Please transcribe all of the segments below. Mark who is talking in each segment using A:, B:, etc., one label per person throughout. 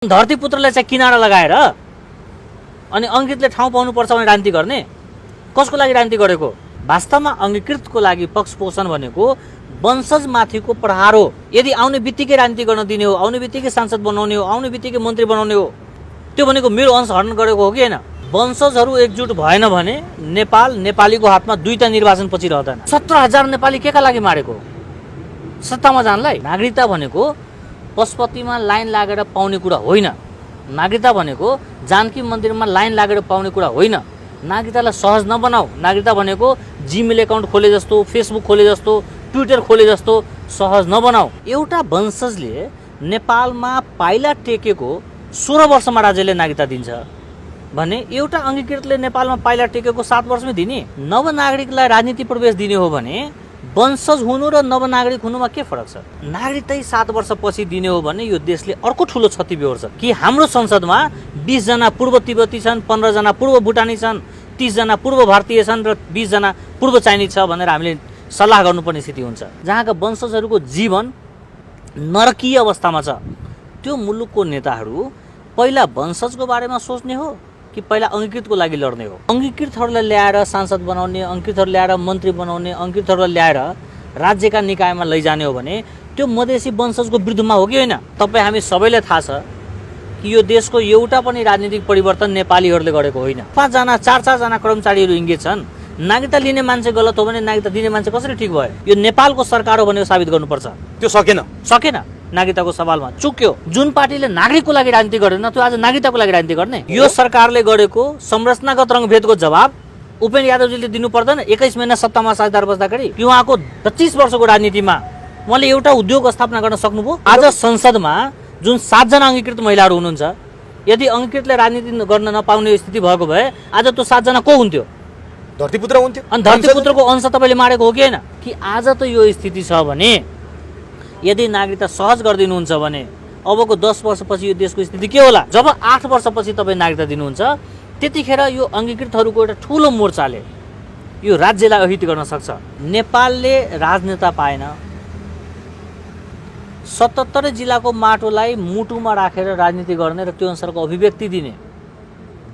A: धरतीपुत्रलाई चाहिँ किनारा लगाएर अनि अङ्कितले ठाउँ पाउनुपर्छ भने राजनीति गर्ने? कसको लागि राजनीति गरेको? वास्तवमा अङ्गीकृतको लागि पक्ष पोषण भनेको वंशजमाथिको प्रहार हो। यदि आउने बित्तिकै राजनीति गर्न दिने हो, आउने बित्तिकै सांसद बनाउने हो, आउने बित्तिकै मन्त्री बनाउने हो, त्यो भनेको मेरो अंश हरण गरेको हो कि होइन? वंशजहरू एकजुट भएन भने नेपालीको हातमा दुईटा निर्वाचन पछि रहँदैन। 17,000 नेपाली केका लागि मारेको? सत्तामा जानलाई? नागरिकता भनेको पशुपतिमा लाइन लागेर पाउने कुरा होइन। नागरिकता भनेको जानकी मन्दिरमा लाइन लागेर पाउने कुरा होइन। नागरिकतालाई सहज नबनाऊ। नागरिकता भनेको जीमेल एकाउन्ट खोले जस्तो, फेसबुक खोले जस्तो, ट्विटर खोले जस्तो सहज नबनाऊ। एउटा वंशजले नेपालमा पाइला टेकेको 16 वर्षमा राज्यले नागरिकता दिन्छ भने एउटा अङ्गीकृतले नेपालमा पाइला टेकेको 7 वर्षमै दिने? नवनागरिकलाई राजनीति प्रवेश दिने हो भने वंशज हुनु र नवनागरिक हुनुमा के फरक छ? नागरिकतै 7 वर्षपछि दिने हो भने यो देशले अर्को ठुलो क्षति बेहोर्छ कि हाम्रो संसदमा 20 जना पूर्व तिब्बती छन्, 15 जना पूर्व भुटानी छन्, 30 जना पूर्व भारतीय छन् र 20 जना पूर्व चाइनिज छ भनेर हामीले सल्लाह गर्नुपर्ने स्थिति हुन्छ। जहाँका वंशजहरूको जीवन नरकीय अवस्थामा छ। त्यो मुलुकको नेताहरू पहिला वंशजको बारेमा सोच्ने हो कि पहिला अङ्गीकृतको लागि लड्ने हो? अङ्गीकृतहरूलाई ल्याएर सांसद बनाउने, अङ्गीकृतहरू ल्याएर मन्त्री बनाउने, अङ्गीकृतहरूलाई ल्याएर राज्यका निकायमा लैजाने हो भने त्यो मधेसी वंशजको विरुद्धमा हो कि होइन? तपाईँ हामी सबैलाई थाहा छ कि यो देशको एउटा पनि राजनीतिक परिवर्तन नेपालीहरूले गरेको होइन। 5 जना 4 जना कर्मचारीहरू इङ्गेज छन्। नागरिकता लिने मान्छे गलत हो भने नागरिकता दिने मान्छे कसरी ठिक भयो? यो नेपालको सरकार हो भनेको साबित गर्नुपर्छ।
B: त्यो सकेन।
A: नागरिकताको सवालमा चुक्यो। जुन पार्टीले नागरिकको लागि राजनीति गर्दैन त्यो आज नागरिकताको लागि राजनीति गर्ने? यो सरकारले गरेको संरचनागत रङ्गभेदको जवाब उपेन्द्र यादवजीले दिनु पर्दैन? 21 महिना सत्तामा साझेदार बस्दाखेरि उहाँको 25 वर्षको राजनीतिमा उहाँले एउटा उद्योग स्थापना गर्न सक्नुभयो? आज संसदमा जुन 7 जना अङ्गीकृत महिलाहरू हुनुहुन्छ, यदि अङ्गीकृतले राजनीति गर्न नपाउने स्थिति भएको भए आज त्यो 7 जना को हुन्थ्यो?
B: धरतीपुत्र हुन्थ्यो।
A: अनि धरतीपुत्रको अंश तपाईँले मारेको हो कि होइन? कि आज त यो स्थिति छ भने यदि नागरिकता सहज गरिदिनुहुन्छ भने अबको 10 वर्षपछि यो देशको स्थिति के होला? जब 8 वर्षपछि तपाईँ नागरिकता दिनुहुन्छ त्यतिखेर यो अङ्गीकृतहरूको एउटा ठुलो मोर्चाले यो राज्यलाई अहित गर्न सक्छ। नेपालले राजनेता पाएन। 77 जिल्लाको माटोलाई मुटुमा राखेर राजनीति गर्ने र त्यो अनुसारको अभिव्यक्ति दिने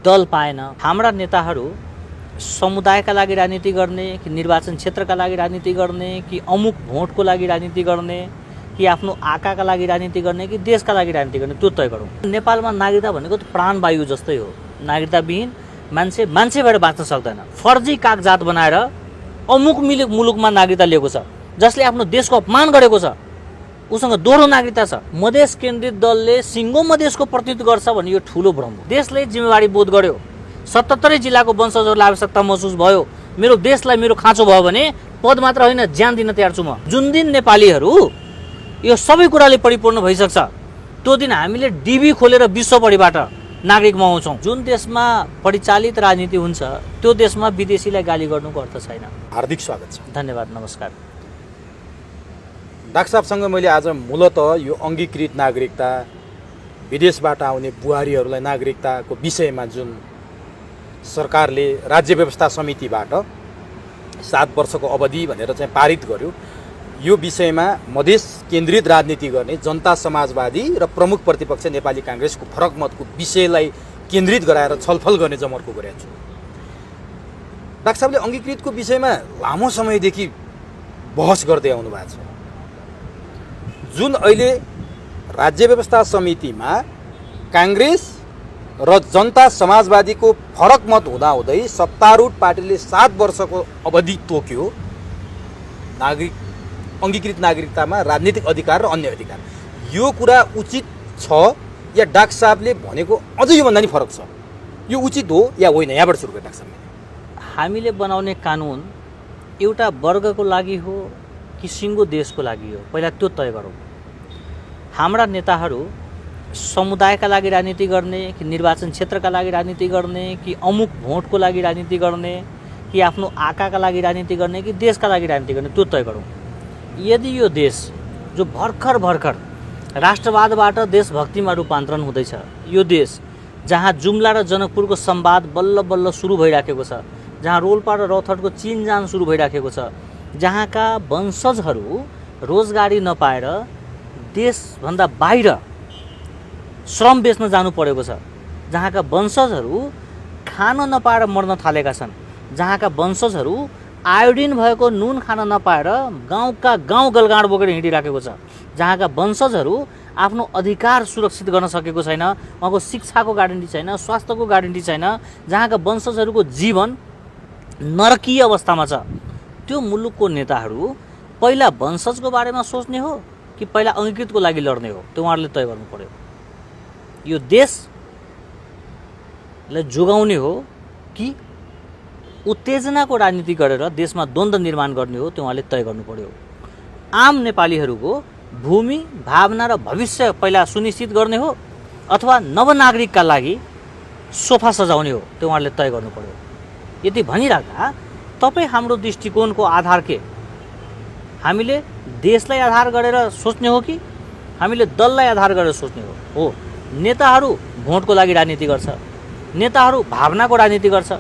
A: दल पाएन। हाम्रा नेताहरू समुदायका लागि राजनीति गर्ने कि निर्वाचन क्षेत्रका लागि राजनीति गर्ने कि अमुक भोटको लागि राजनीति गर्ने कि आफ्नो आकाका लागि राजनीति गर्ने कि देशका लागि राजनीति गर्ने त्यो तय गरौँ। नेपालमा नागरिकता भनेको त प्राणवायु जस्तै हो। नागरिकताविहीन मान्छे भएर बाँच्न सक्दैन। फर्जी कागजात बनाएर अमुक मुलुकमा नागरिकता लिएको छ, जसले आफ्नो देशको अपमान गरेको छ, उसँग दोहोरो नागरिकता छ। मधेस केन्द्रित दलले सिङ्गो मधेसको प्रतिनिधित्व गर्छ भने यो ठुलो भ्रम हो। देशले जिम्मेवारी बोध गर्यो। 77 जिल्लाको वंशजहरूलाई आवश्यकता महसुस भयो, मेरो देशलाई मेरो खाँचो भयो भने पद मात्र होइन ज्यान दिन तयार छु म। जुन दिन नेपालीहरू यो सबै कुराले परिपूर्ण भइसक्छ त्यो दिन हामीले डिबी खोलेर विश्वभरिबाट नागरिक मगाउँछौँ। जुन देशमा परिचालित राजनीति हुन्छ त्यो देशमा विदेशीलाई गाली गर्नुको अर्थ छैन।
B: हार्दिक स्वागत छ।
A: धन्यवाद, नमस्कार।
B: डाक्टर साहबसँग मैले आज मूलतः यो अङ्गीकृत नागरिकता, विदेशबाट आउने बुहारीहरूलाई नागरिकताको विषयमा जुन सरकारले राज्य व्यवस्था समितिबाट 7 वर्षको अवधि भनेर चाहिँ पारित गर्यो, यो विषयमा मधेस केन्द्रित राजनीति गर्ने जनता समाजवादी र प्रमुख प्रतिपक्ष नेपाली काङ्ग्रेसको फरक मतको विषयलाई केन्द्रित गराएर छलफल गर्ने जमर्को गरेको छु। डाक्टर साहबले अङ्गीकृतको विषयमा लामो समयदेखि बहस गर्दै आउनु भएको छ। जुन अहिले राज्य व्यवस्था समितिमा काङ्ग्रेस र जनता समाजवादीको फरक मत हुँदाहुँदै सत्तारूढ पार्टीले 7 वर्षको अवधि तोक्यो अङ्गीकृत नागरिकतामा राजनीतिक अधिकार र अन्य अधिकार। यो कुरा उचित छ या डाक्टर साहबले भनेको अझै योभन्दा नि फरक छ? यो उचित हो या होइन? यहाँबाट सुरु गरौँ डाक्टर साहब।
A: हामीले बनाउने कानुन एउटा वर्गको लागि हो कि सिङ्गो देशको लागि हो? पहिला त्यो तय गरौँ। हाम्रा नेताहरू समुदायका लागि राजनीति गर्ने कि निर्वाचन क्षेत्रका लागि राजनीति गर्ने कि अमुक भोटको लागि राजनीति गर्ने कि आफ्नो आकाका लागि राजनीति गर्ने कि देशका लागि राजनीति गर्ने त्यो तय गरौँ। यदि यो देश जो भर्खर राष्ट्रवादबाट देशभक्तिमा रूपान्तरण हुँदैछ, यो देश जहाँ जुम्ला र जनकपुरको संवाद बल्ल बल्ल सुरु भइराखेको छ, जहाँ रोल्पा र रौतहटको चिनजान सुरु भइराखेको छ, जहाँका वंशजहरू रोजगारी नपाएर देशभन्दा बाहिर श्रम बेच्न जानु परेको छ, जहाँका वंशजहरू खान नपाएर मर्न थालेका छन्, जहाँका वंशजहरू आयोडिन भएको नुन खान नपाएर गाउँका गाउँ गलगाड बोकेर हिँडिराखेको छ, जहाँका वंशजहरू आफ्नो अधिकार सुरक्षित गर्न सकेको छैन, उहाँको शिक्षाको ग्यारेन्टी छैन, स्वास्थ्यको ग्यारेन्टी छैन, जहाँका वंशजहरूको जीवन नरकीय अवस्थामा छ, त्यो मुलुकको नेताहरू पहिला वंशजको बारेमा सोच्ने हो कि पहिला अङ्गीकृतको लागि लड्ने हो, त्यो उहाँहरूले तय गर्नु पर्यो। यो देशलाई जोगाउने हो कि उत्तेजनाको राजनीति गरेर देशमा द्वन्द्व निर्माण गर्ने हो, त्यो उहाँले तय गर्नु पर्यो। आम नेपालीहरूको भूमि, भावना र भविष्य पहिला सुनिश्चित गर्ने हो अथवा नवनागरिकका लागि सोफा सजाउने हो, त्यो उहाँले तय गर्नु पर्यो। यति भनिराख्दा तपाईँ हाम्रो दृष्टिकोणको आधार के? हामीले देशलाई आधार गरेर सोच्ने हो कि हामीले दललाई आधार गरेर सोच्ने हो? नेताहरू भोटको लागि राजनीति गर्छ, नेताहरू भावनाको राजनीति गर्छ,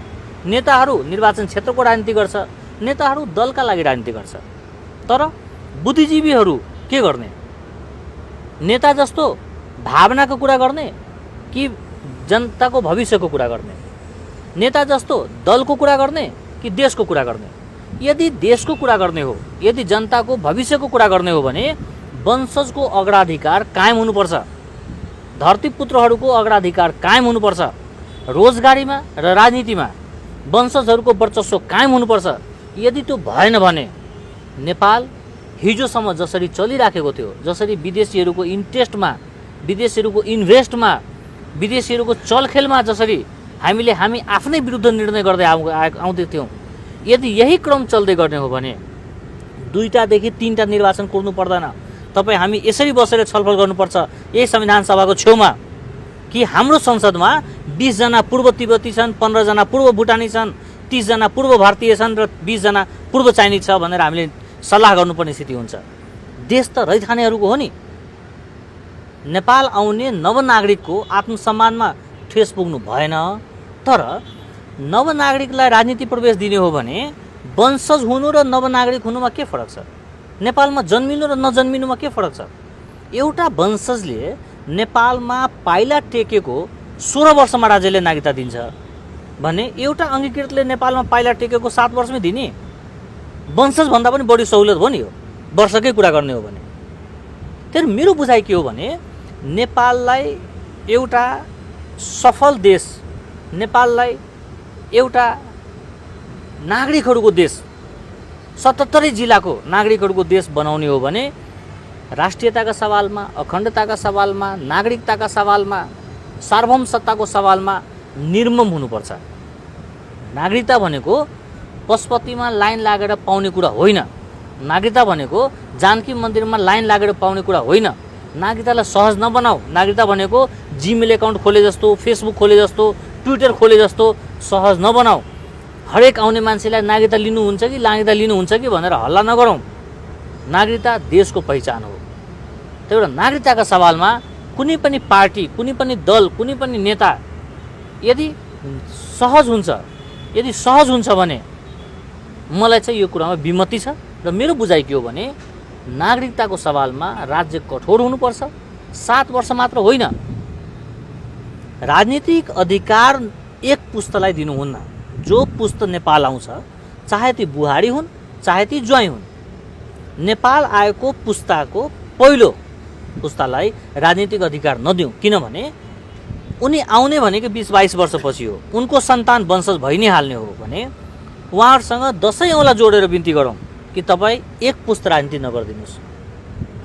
A: नेताहरू निर्वाचन क्षेत्रको राजनीति गर्छ, नेताहरू दलका लागि राजनीति गर्छ। तर बुद्धिजीवीहरू के गर्ने? नेता जस्तो भावनाको कुरा गर्ने कि जनताको भविष्यको कुरा गर्ने? नेता जस्तो दलको कुरा गर्ने कि देशको कुरा गर्ने? यदि देशको कुरा गर्ने हो, यदि जनताको भविष्यको कुरा गर्ने हो भने वंशजको अग्राधिकार कायम हुनुपर्छ, धरतीपुत्रहरूको अग्राधिकार कायम हुनुपर्छ, रोजगारीमा र राजनीतिमा वंशजहरूको वर्चस्व कायम हुनुपर्छ। यदि त्यो भएन भने नेपाल हिजोसम्म जसरी चलिराखेको थियो, जसरी विदेशीहरूको इन्ट्रेस्टमा, विदेशीहरूको इन्भेस्टमा, विदेशीहरूको चलखेलमा जसरी हामी आफ्नै विरुद्ध निर्णय गर्दै आउँदै थियौँ, यदि यही क्रम चल्दै गर्ने हो भने 2टादेखि 3टा निर्वाचन कुर्नु पर्दैन। तपाईँ हामी यसरी बसेर छलफल गर्नुपर्छ यही संविधान सभाको छेउमा कि हाम्रो संसदमा 20 जना पूर्व तिब्बती छन्, 15 जना पूर्व भुटानी छन्, 30 जना पूर्व भारतीय छन् र 20 जना पूर्व चाइनिज छ भनेर हामीले सल्लाह गर्नुपर्ने स्थिति हुन्छ। देश त रैथानेहरूको हो नि। नेपाल आउने नवनागरिकको आत्मसम्मानमा ठेस पुग्नु भएन। तर नवनागरिकलाई राजनीति प्रवेश दिने हो भने वंशज हुनु र नवनागरिक हुनुमा के फरक छ? नेपालमा जन्मिनु र नजन्मिनुमा के फरक छ? एउटा वंशजले नेपालमा पाइला टेकेको 16 वर्षमा राज्यले नागरिकता दिन्छ भने एउटा अङ्गीकृतले नेपालमा पाइला टेकेको 7 वर्षमै दिने? वंशजभन्दा पनि बढी सहुलियत हो नि। यो वर्षकै कुरा गर्ने हो भने। तर मेरो बुझाइ के हो भने नेपाललाई एउटा सफल देश, नेपाललाई एउटा नागरिकहरूको देश, 77 जिल्लाको नागरिकहरूको देश बनाउने हो भने राष्ट्रियताका सवालमा, अखण्डताका सवालमा, नागरिकताका सवालमा, सार्वभौम सत्ताको सवालमा निर्मम हुनुपर्छ। नागरिकता भनेको पशुपतिमा लाइन लागेर पाउने कुरा होइन। नागरिकता भनेको जानकी मन्दिरमा लाइन लागेर पाउने कुरा होइन। नागरिकतालाई सहज नबनाऊ। नागरिकता भनेको जिमेल एकाउन्ट खोले जस्तो, फेसबुक खोले जस्तो, ट्विटर खोले जस्तो सहज नबनाऊ। हरेक आउने मान्छेलाई नागरिकता लिनुहुन्छ कि नागरिकता लिनुहुन्छ कि भनेर हल्ला नगरौँ। नागरिकता देशको पहिचान हो। त्यही भएर नागरिकताका सवालमा कुनै पनि पार्टी, कुनै पनि दल, कुनै पनि नेता यदि सहज हुन्छ भने मलाई चाहिँ यो कुरामा विमति छ। र मेरो बुझाइ के हो भने नागरिकताको सवालमा राज्य कठोर हुनुपर्छ। 7 वर्ष मात्र होइन। राजनीतिक अधिकार एक पुस्तालाई दिनुहुन्न। जो पुस्त नेपाल आउँछ, चाहे ती बुहारी हुन् चाहे ती ज्वाइँ हुन्, नेपाल आएको पुस्ताको पहिलो पुस्तालाई राजनीतिक अधिकार नदिउँ। किनभने उनी आउने भनेको 20-22 वर्षपछि हो। उनको सन्तान वंशज भइ नै हाल्ने हो भने उहाँहरूसँग 10 औँला जोडेर बिन्ती गरौँ कि तपाईँ एक पुस्त राजनीति नगरिदिनुहोस्।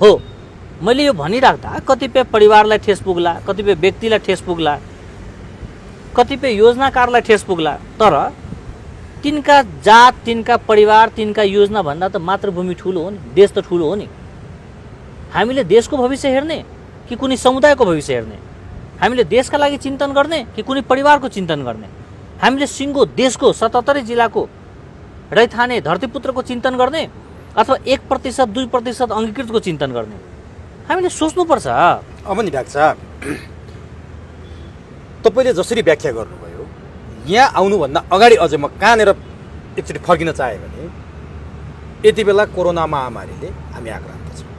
A: हो, मैले यो भनिराख्दा कतिपय परिवारलाई ठेस पुग्ला, कतिपय व्यक्तिलाई ठेस पुग्ला, कतिपय योजनाकारलाई ठेस पुग्ला। तर तिनका जात, तिनका परिवार, तिनका योजना भन्दा त मातृभूमि ठुलो हो नि, देश त ठुलो हो नि। हामीले देशको भविष्य हेर्ने कि कुनै समुदायको भविष्य हेर्ने? हामीले देशका लागि चिन्तन गर्ने कि कुनै परिवारको चिन्तन गर्ने? हामीले सिङ्गो देशको 77 जिल्लाको रैथाने धरतीपुत्रको चिन्तन गर्ने अथवा 1%, 2% अङ्गीकृतको चिन्तन गर्ने? हामीले सोच्नुपर्छ।
B: अब नि डाक्टर साहब, तपाईँले जसरी व्याख्या गर्नुभयो, यहाँ आउनुभन्दा अगाडि अझै म कहाँनिर एकचोटि फर्किन चाहेँ भने यति बेला कोरोना महामारीले हामी आक्रान्त छौँ।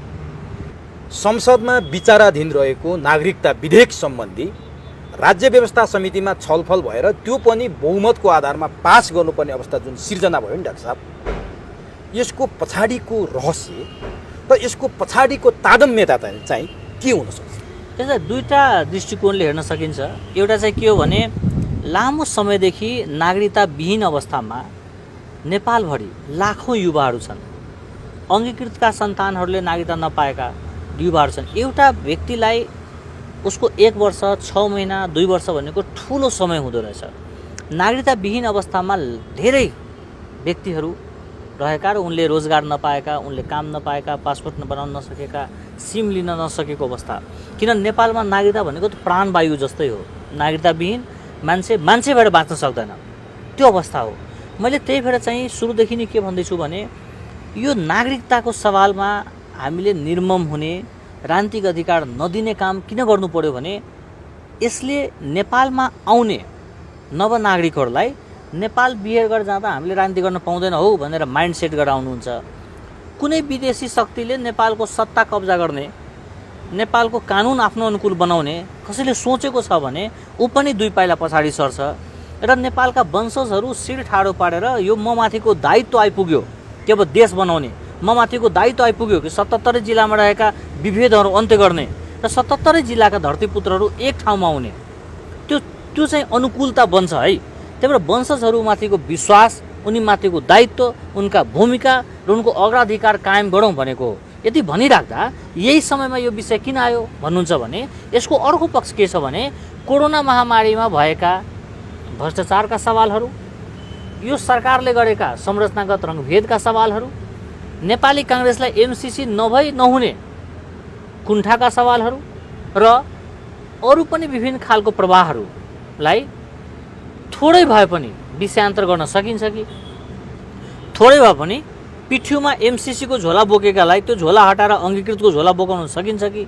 B: संसदमा विचाराधीन रहेको नागरिकता विधेयक सम्बन्धी राज्य व्यवस्था समितिमा छलफल भएर त्यो पनि बहुमतको आधारमा पास गर्नुपर्ने अवस्था जुन सिर्जना भयो नि डाक्टर साहब, यसको पछाडिको रहस्य र यसको पछाडिको तादम्यता चाहिँ के हुन सक्छ?
A: त्यसलाई दुईटा दृष्टिकोणले हेर्न सकिन्छ। एउटा चाहिँ के हो भने लामो समयदेखि नागरिकताविहीन अवस्थामा नेपालभरि लाखौँ युवाहरू छन्। अङ्गीकृतका सन्तानहरूले नागरिकता नपाएका युवाहरू छन्। एउटा व्यक्तिलाई उसको 1 वर्ष 6 महिना 2 वर्ष भनेको ठुलो समय हुँदो रहेछ। नागरिकताविहीन अवस्थामा धेरै व्यक्तिहरू रहेका र उनले रोजगार नपाएका, उनले काम नपाएका, पासपोर्ट बनाउन नसकेका, सिम लिन नसकेको अवस्था। किन नेपालमा नागरिकता भनेको त प्राणवायु जस्तै हो। नागरिकताविहीन मान्छे भएर बाँच्न सक्दैन, त्यो अवस्था हो। मैले त्यही भएर चाहिँ सुरुदेखि नै के भन्दैछु भने यो नागरिकताको सवालमा हामीले निर्मम हुने, राजनीतिक अधिकार नदिने काम किन गर्नु पर्यो भने यसले नेपालमा आउने नवनागरिकहरूलाई नेपाल बिहेर गरेर जाँदा हामीले राजनीति गर्न पाउँदैन हो भनेर माइन्ड सेट गरेर आउनुहुन्छ। कुनै विदेशी शक्तिले नेपालको सत्ता कब्जा गर्ने, नेपालको कानुन आफ्नो अनुकूल बनाउने कसैले सोचेको छ भने ऊ पनि 2 पाइला पछाडि सर्छ र नेपालका वंशजहरू शिर ठाडो पारेर यो ममाथिको दायित्व आइपुग्यो कि अब देश बनाउने, ममाथिको दायित्व आइपुग्यो कि 77 जिल्लामा रहेका विभेदहरू अन्त्य गर्ने र 77 जिल्लाका धरतीपुत्रहरू एक ठाउँमा आउने, त्यो चाहिँ अनुकूलता बन्छ है। त्यही भएर वंशजहरूमाथिको विश्वास, उनीमाथिको दायित्व, उनका भूमिका र उनको अग्राधिकार कायम गरौँ भनेको हो। यदि भनिराख्दा यही समयमा यो विषय किन आयो भन्नुहुन्छ भने यसको अर्को पक्ष के छ भने कोरोना महामारीमा भएका भ्रष्टाचारका सवालहरू, यो सरकारले गरेका संरचनागत रङ्गभेदका सवालहरू, नेपाली काङ्ग्रेसलाई एमसिसी नहुने कुण्ठाका सवालहरू र अरू पनि विभिन्न खालको प्रवाहहरूलाई थोरै भए पनि विषयान्तर गर्न सकिन्छ कि? थोरै भए पनि पिठ्युमा एमसिसीको झोला बोकेकालाई त्यो झोला हटाएर अङ्गीकृतको झोला बोकाउन सकिन्छ कि?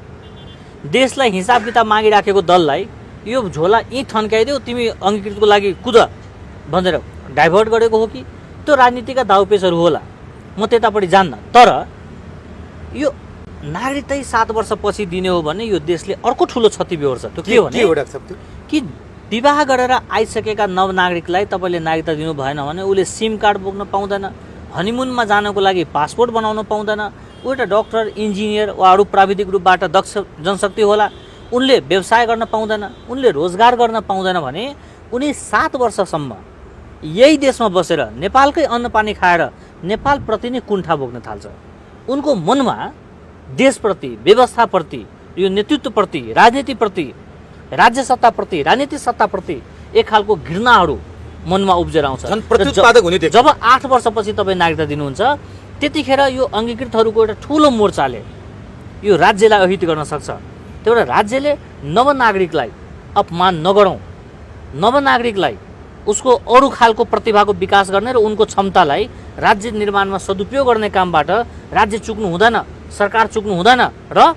A: देशलाई हिसाब किताब मागिराखेको दललाई यो झोला यहीँ थन्काइदेऊ, तिमी अङ्गीकृतको लागि कुद भनेर डाइभर्ट गरेको हो कि? त्यो राजनीतिका दाउपेचहरू होला, म त्यतापट्टि जान्न। तर यो नागरिकता 7 वर्षपछि दिने हो भने यो देशले अर्को ठुलो क्षति बेहोर्छ। त्यो के हो भने कि विवाह गरेर आइसकेका नवनागरिकलाई तपाईँले नागरिकता दिनु भएन भने उसले सिम कार्ड बोक्न पाउँदैन, हनीमुनमा जानको लागि पासपोर्ट बनाउन पाउँदैन, ऊ एउटा डक्टर, इन्जिनियर वा अरू प्राविधिक रूपबाट दक्ष जनशक्ति होला, उनले व्यवसाय गर्न पाउँदैन, उनले रोजगार गर्न पाउँदैन भने उनी 7 वर्षसम्म यही देशमा बसेर नेपालकै अन्नपानी खाएर नेपालप्रति नै कुण्ठा बोक्न थाल्छ। उनको मनमा देशप्रति, व्यवस्थाप्रति, यो नेतृत्वप्रति, राजनीतिप्रति, राज्य सत्ताप्रति, राजनीतिक सत्ताप्रति एक खालको घृणाहरू मनमा उब्जेर आउँछ। जब 8 वर्षपछि तपाईँ नागरिकता दिनुहुन्छ त्यतिखेर यो अङ्गीकृतहरूको एउटा ठुलो मोर्चाले यो राज्यलाई अहित गर्न सक्छ। त्यही भएर राज्यले नवनागरिकलाई अपमान नगरौँ, नवनागरिकलाई उसको अरू खालको प्रतिभाको विकास गर्ने र उनको क्षमतालाई राज्य निर्माणमा सदुपयोग गर्ने कामबाट राज्य चुक्नु हुँदैन, सरकार चुक्नु हुँदैन र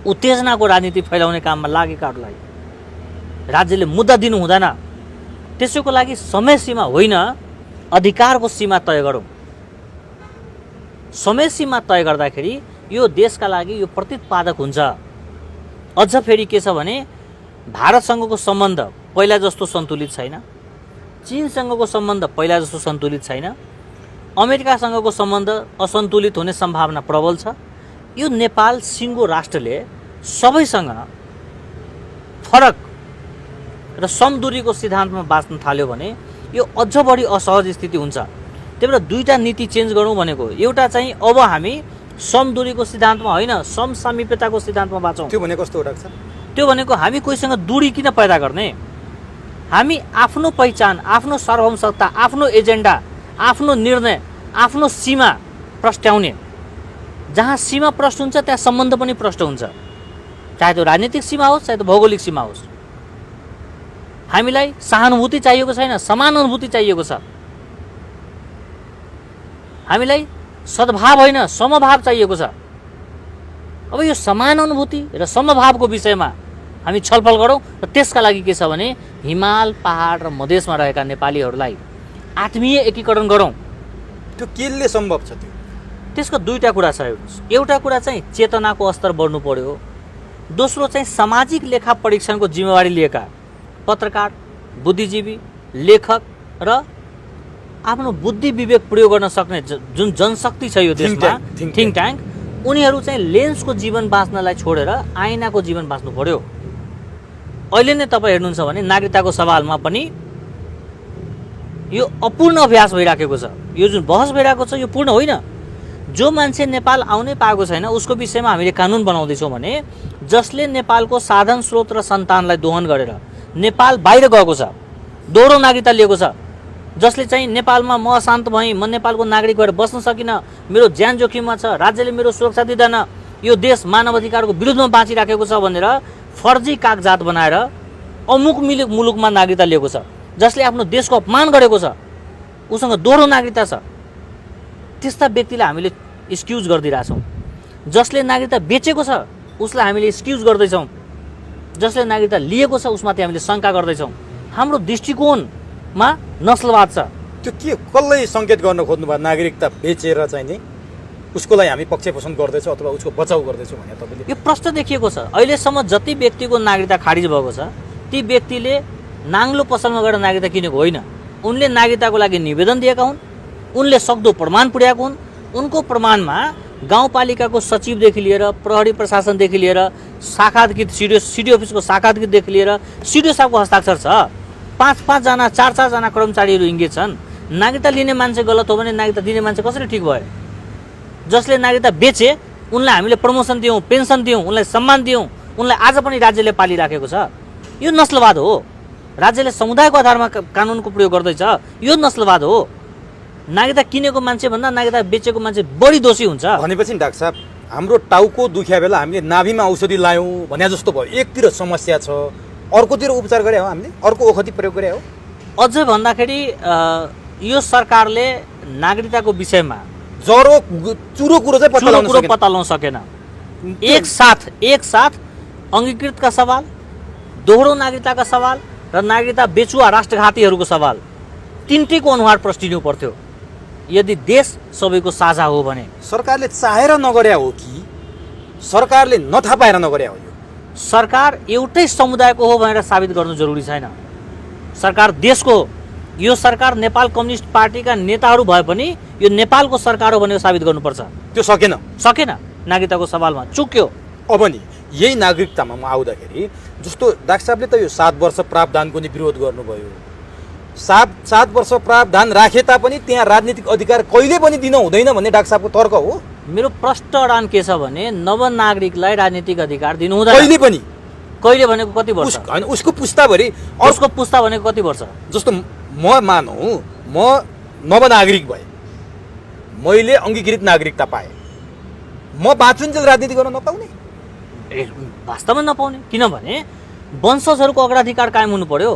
A: उत्तेजनाको राजनीति फैलाउने काममा लागेकाहरूलाई राज्यले मुद्दा दिनु हुँदैन। त्यसैको लागि समय सीमा होइन, अधिकारको सीमा तय गरौँ। समय सीमा तय गर्दाखेरि यो देशका लागि यो प्रतिपादक हुन्छ। अझ फेरि के छ भने भारतसँगको सम्बन्ध पहिला जस्तो सन्तुलित छैन, चीनसँगको सम्बन्ध पहिला जस्तो सन्तुलित छैन, अमेरिकासँगको सम्बन्ध असन्तुलित हुने सम्भावना प्रबल छ। यो नेपाल सिङ्गो राष्ट्रले सबैसँग फरक र समदूरीको सिद्धान्तमा बाँच्न थाल्यो भने यो अझ बढी असहज स्थिति हुन्छ। त्यही भएर दुईटा नीति चेन्ज गरौँ भनेको, एउटा चाहिँ अब हामी समदूरीको सिद्धान्तमा होइन समसामिप्यताको सिद्धान्तमा बाँचौँ।
B: त्यो भनेको कस्तो हो डाक्टर?
A: त्यो भनेको हामी कोहीसँग दूरी किन पैदा गर्ने? हामी आफ्नो पहिचान, आफ्नो सार्वभौमसत्ता, आफ्नो एजेन्डा, आफ्नो निर्णय, आफ्नो सीमा प्रस्ट्याउने। जहाँ सीमा प्रष्ट हुन्छ त्यहाँ सम्बन्ध पनि प्रष्ट हुन्छ, चाहे त्यो राजनीतिक सीमा होस् चाहे त्यो भौगोलिक सीमा होस्। हामीलाई सहानुभूति चाहिएको छैन, समानुभूति चाहिएको छ। हामीलाई सद्भाव होइन समभाव चाहिएको छ। अब यो समानुभूति र समभावको विषयमा हामी छलफल गरौँ र त्यसका लागि के छ भने हिमाल, पहाड र मधेसमा रहेका नेपालीहरूलाई आत्मीय एकीकरण गरौँ।
B: त्यो केले सम्भव छ?
A: त्यसको दुईटा कुरा छ हेर्नुहोस्। एउटा कुरा चाहिँ चेतनाको स्तर बढ्नु पर्यो, दोस्रो चाहिँ सामाजिक लेखा परीक्षणको जिम्मेवारी लिएका पत्रकार, बुद्धिजीवी, लेखक र आफ्नो बुद्धि विवेक प्रयोग गर्न सक्ने जुन जनशक्ति छ यो देशमा, थिङ्क ट्याङ्क, उनीहरू चाहिँ लेन्सको जीवन बाँच्नलाई छोडेर आइनाको जीवन बाँच्नु पर्यो। अहिले नै तपाईँ हेर्नुहुन्छ भने नागरिकताको सवालमा पनि यो अपूर्ण अभ्यास भइराखेको छ। यो जुन बहस भइरहेको छ यो पूर्ण होइन। जो मान्छे नेपाल आउनै पाएको छैन उसको विषयमा हामीले कानुन बनाउँदैछौँ भने जसले नेपालको साधन स्रोत र सन्तानलाई दोहन गरेर नेपाल बाहिर गएको छ, दोहोरो नागरिकता लिएको छ, जसले चाहिँ नेपालमा म अशान्त भएँ, म नेपालको नागरिक भएर बस्न सकिनँ, मेरो ज्यान जोखिममा छ, राज्यले मेरो सुरक्षा दिँदैन, यो देश मानव अधिकारको विरुद्धमा बाँचिराखेको छ भनेर फर्जी कागजात बनाएर अमुक मुलुकमा नागरिकता लिएको छ, जसले आफ्नो देशको अपमान गरेको छ, उसँग दोहोरो नागरिकता छ, त्यस्ता व्यक्तिलाई हामीले एक्सक्युज गरिदिरहेछौँ। जसले नागरिकता बेचेको छ उसलाई हामीले एक्सक्युज गर्दैछौँ, जसले नागरिकता लिएको छ उसमाथि हामीले शङ्का गर्दैछौँ। हाम्रो दृष्टिकोणमा नस्लवाद छ।
B: त्यो के कसलाई सङ्केत गर्न खोज्नुभयो? नागरिकता बेचेर चाहिँ नि उसको लागि हामी पक्ष पोषण गर्दैछौँ अथवा उसको बचाउ गर्दैछौँ भने तपाईँले?
A: यो प्रश्न देखिएको छ। अहिलेसम्म जति व्यक्तिको नागरिकता खारिज भएको छ ती व्यक्तिले नाङ्लो पसलमा गएर नागरिकता किनेको होइन। उनले नागरिकताको लागि निवेदन दिएका हुन्, उनले सक्दो प्रमाण पुर्याएको हुन्। उनको प्रमाणमा गाउँपालिकाको सचिवदेखि लिएर प्रहरी प्रशासनदेखि लिएर शाखाधिकृत सिडिओ अफिसको शाखाधिकृतदेखि लिएर सिडिओ साहबको हस्ताक्षर छ। 5-5 जना 4-4 जना कर्मचारीहरू इङ्गेज छन्। नागरिकता लिने मान्छे गलत हो भने नागरिकता दिने मान्छे कसरी ठिक भयो? जसले नागरिकता बेचे उनलाई हामीले प्रमोसन दियौँ, पेन्सन दियौँ, उनलाई सम्मान दियौँ, उनलाई आज पनि राज्यले पालिराखेको छ। यो नस्लवाद हो। राज्यले समुदायको आधारमा कानुनको प्रयोग गर्दैछ, यो नस्लवाद हो। नागरिकता किनेको मान्छे भन्दा नागरिकता बेचेको मान्छे बढी दोषी हुन्छ।
B: भनेपछि नि डाक्टर साहब हाम्रो टाउको दुख्या बेला हामीले नाभिमा औषधि लायौँ भने जस्तो भयो। एकतिर समस्या छ, अर्कोतिर उपचार गरे हो, हामीले अर्को ओखती प्रयोग गरे हो।
A: अझै भन्दाखेरि यो सरकारले नागरिकताको विषयमा
B: जरो चुरो कुरो चाहिँ
A: पत्ता लगाउन सकेन। एक साथ अङ्गीकृतका सवाल, दोहोरो नागरिकताका सवाल र नागरिकता बेचुवा राष्ट्रघातीहरूको सवाल तिनटैको अनुहार प्रस्टिनु पर्थ्यो यदि देश सबैको साझा हो भने।
B: सरकारले चाहेर नगर्या हो कि सरकारले नथाहा पाएर नगर्या हो? यो
A: सरकार एउटै समुदायको हो भनेर साबित गर्नु जरुरी छैन। सरकार देशको हो। यो सरकार नेपाल कम्युनिस्ट पार्टीका नेताहरू भए पनि यो नेपालको सरकार हो भनेर साबित गर्नुपर्छ।
B: त्यो सकेन
A: नागरिकताको सवालमा चुक्यो।
B: अब नि यही नागरिकतामा म आउँदाखेरि जस्तो डाक्टर साहबले त यो 7 वर्ष प्रावधानको नि विरोध गर्नुभयो। 7 वर्ष प्रावधान राखे तापनि त्यहाँ राजनीतिक अधिकार कहिले पनि दिन हुँदैन भन्ने डाक्टर साहबको तर्क हो।
A: मेरो प्रष्ट अडान के छ भने नवनागरिकलाई राजनीतिक अधिकार दिनु हुँदैन कहिले भनेको कति वर्ष?
B: होइन, उसको पुस्ताभरि
A: उसको पुस्ता भनेको कति वर्ष?
B: जस्तो म मानौँ म नवनागरिक भए, मैले अङ्गीकृत नागरिकता पाएँ, म बाँचुन्जेल राजनीति गर्न नपाउने?
A: वास्तवमा नपाउने। किनभने वंशजहरूको अग्राधिकार कायम हुनु पर्यो।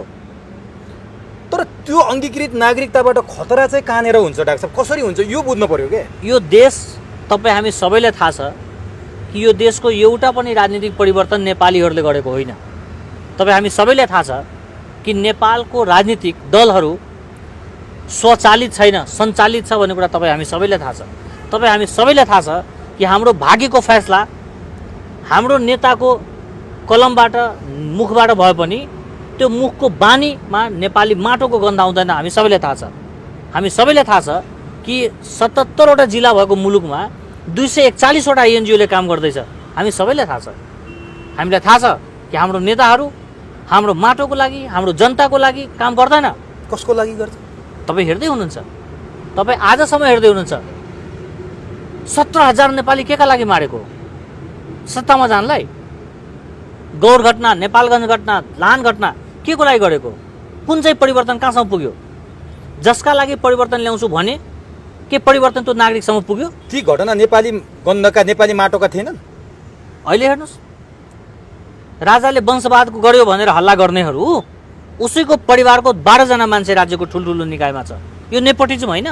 B: तर त्यो अङ्गीकृत नागरिकताबाट खतरा चाहिँ कहाँनिर हुन्छ डाक्टर साहब? कसरी हुन्छ यो बुझ्नु पर्यो क्या।
A: यो देश तपाईँ हामी सबैलाई थाहा छ कि यो देशको एउटा पनि राजनीतिक परिवर्तन नेपालीहरूले गरेको होइन। तपाईँ हामी सबैलाई थाहा छ कि नेपालको राजनीतिक दलहरू स्वचालित छैन, सञ्चालित छ भन्ने कुरा तपाईँ हामी सबैलाई थाहा छ। तपाईँ हामी सबैलाई थाहा छ कि हाम्रो भाग्यको फैसला हाम्रो नेताको कलमबाट मुखबाट भए पनि त्यो मुखको बानीमा नेपाली माटोको गन्ध आउँदैन। हामी सबैलाई थाहा छ। हामी सबैलाई थाहा छ कि 77वटा जिल्ला भएको मुलुकमा 241वटा एनजिओले काम गर्दैछ। हामी सबैलाई थाहा छ। हामीलाई थाहा छ कि हाम्रो नेताहरू हाम्रो माटोको लागि, हाम्रो जनताको लागि काम गर्दैन।
B: कसको लागि गर्छ?
A: तपाईँ हेर्दै हुनुहुन्छ। तपाईँ आजसम्म हेर्दै हुनुहुन्छ। 17,000 नेपाली केका लागि मारेको? सत्तामा जानलाई? गौर घटना, नेपालगञ्ज घटना, लान घटना के को लागि गरेको? कुन चाहिँ परिवर्तन कहाँसम्म पुग्यो? जसका लागि परिवर्तन ल्याउँछु भने के परिवर्तन त्यो नागरिकसम्म पुग्यो?
B: ती घटना नेपाली गन्धका, नेपाली माटोका थिएनन्। अहिले
A: हेर्नुहोस्, राजाले वंशवादको गर्यो भनेर हल्ला गर्नेहरू उसैको परिवारको 12 जना मान्छे राज्यको ठुल्ठुलो निकायमा छ। यो नेपोटिजम होइन।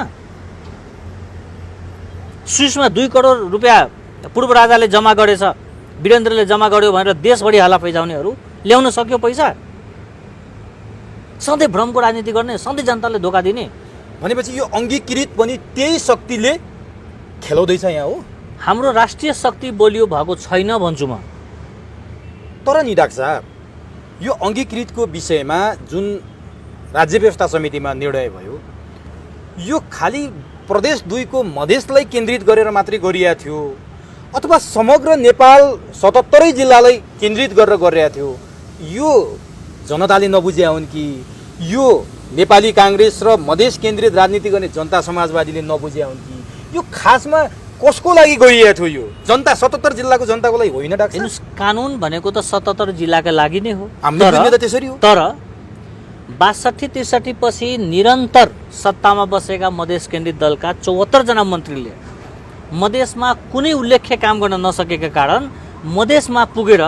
A: स्विसमा 2 करोड रुपियाँ पूर्व राजाले जम्मा गरेछ, वीरेन्द्रले जम्मा गर्यो भनेर देशभरि हल्ला फैजाउनेहरू ल्याउन सक्यो पैसा? सधैँ भ्रमको राजनीति गर्ने, सधैँ जनताले धोका दिने।
B: भनेपछि यो अङ्गीकृत पनि त्यही शक्तिले खेलाउँदैछ यहाँ हो।
A: हाम्रो राष्ट्रिय शक्ति बलियो भएको छैन भन्छु म।
B: तर नि डाक्टर साहब, यो अङ्गीकृतको विषयमा जुन राज्य व्यवस्था समितिमा निर्णय भयो, यो खालि प्रदेश 2 को मधेसलाई केन्द्रित गरेर मात्रै गरिएको थियो अथवा समग्र नेपाल 77 जिल्लालाई केन्द्रित गरेर गरिरहेको थियो? यो जनताले नबुझे हुन् कि यो नेपाली काङ्ग्रेस र मधेस केन्द्रित राजनीति गर्ने जनता समाजवादीले नबुझे हुन् कि यो खासमा कसको लागि गरिएको थियो? यो जनता 77 जिल्लाको जनताको लागि होइन डाक्टर साहब।
A: हेर्नुस्, कानुन भनेको त 77 जिल्लाका लागि नै हो।
B: हामीले बुझ्ने त त्यसरी हो।
A: तर 62-63 पछि निरन्तर सत्तामा बसेका मधेस केन्द्रित दलका 74 जना मन्त्रीले मधेसमा कुनै उल्लेख्य काम गर्न नसकेका कारण मधेसमा पुगेर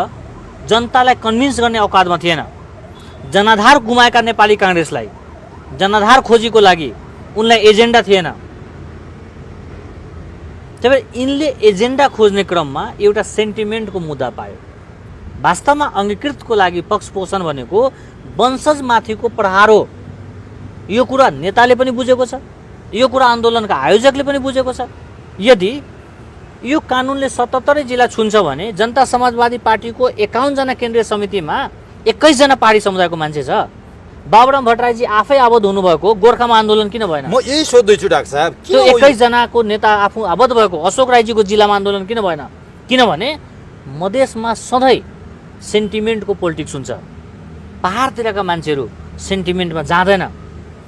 A: जनतालाई कन्भिन्स गर्ने औकातमा थिएन। जनाधार गुमाएका नेपाली काङ्ग्रेसलाई जनाधार खोजीको लागि उनलाई एजेन्डा थिएन। त्यही भएर यिनले एजेन्डा खोज्ने क्रममा एउटा सेन्टिमेन्टको मुद्दा पायो। वास्तवमा अङ्गीकृतको लागि पक्षपोषण भनेको वंशजमाथिको प्रहार हो। यो कुरा नेताले पनि बुझेको छ, यो कुरा आन्दोलनका आयोजकले पनि बुझेको छ। यदि यो कानुनले 77 जिल्ला छुन्छ भने जनता समाजवादी पार्टीको 51 जना केन्द्रीय समितिमा 21 जना पहाडी समुदायको मान्छे छ। बाबुराम भट्टराईजी आफै आबद्ध हुनुभएको गोर्खामा आन्दोलन किन भएन?
B: म यही सोध्दैछु डाक्टर साहब,
A: त्यो 21 जनाको नेता आफू आबद्ध भएको अशोक राईजीको जिल्लामा आन्दोलन किन भएन? किनभने मधेसमा सधैँ सेन्टिमेन्टको पोलिटिक्स हुन्छ। पहाडतिरका मान्छेहरू सेन्टिमेन्टमा जाँदैन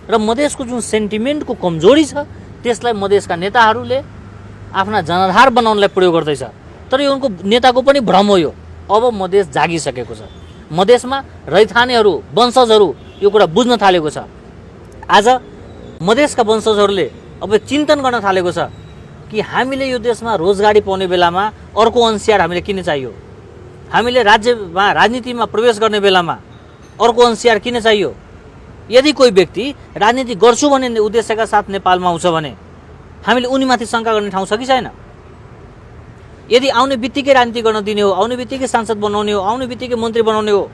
A: र मधेसको जुन सेन्टिमेन्टको कमजोरी छ त्यसलाई मधेसका नेताहरूले आफ्ना जनाधार बनाउनलाई प्रयोग गर्दैछ। तर यो उनको नेताको पनि भ्रम हो। यो अब मधेस जागिसकेको छ। मधेसमा रैथानेहरू वंशजहरू यो कुरा बुझ्न थालेको छ। आज मधेसका वंशजहरूले अब चिन्तन गर्न थालेको छ कि हामीले यो देशमा रोजगारी पाउने बेलामा अर्को अंशियार हामीले किन चाहियो? हामीले राज्यमा राजनीतिमा प्रवेश गर्ने बेलामा अर्को अंशियार किन चाहियो? यदि कोही व्यक्ति राजनीति गर्छु भन्ने उद्देश्यका साथ नेपालमा आउँछ भने हामीले उनीमाथि शङ्का गर्ने ठाउँ छ कि छैन? यदि आउने बित्तिकै राजनीति गर्न दिने हो, आउने बित्तिकै सांसद बनाउने हो, आउने बित्तिकै मन्त्री बनाउने हो,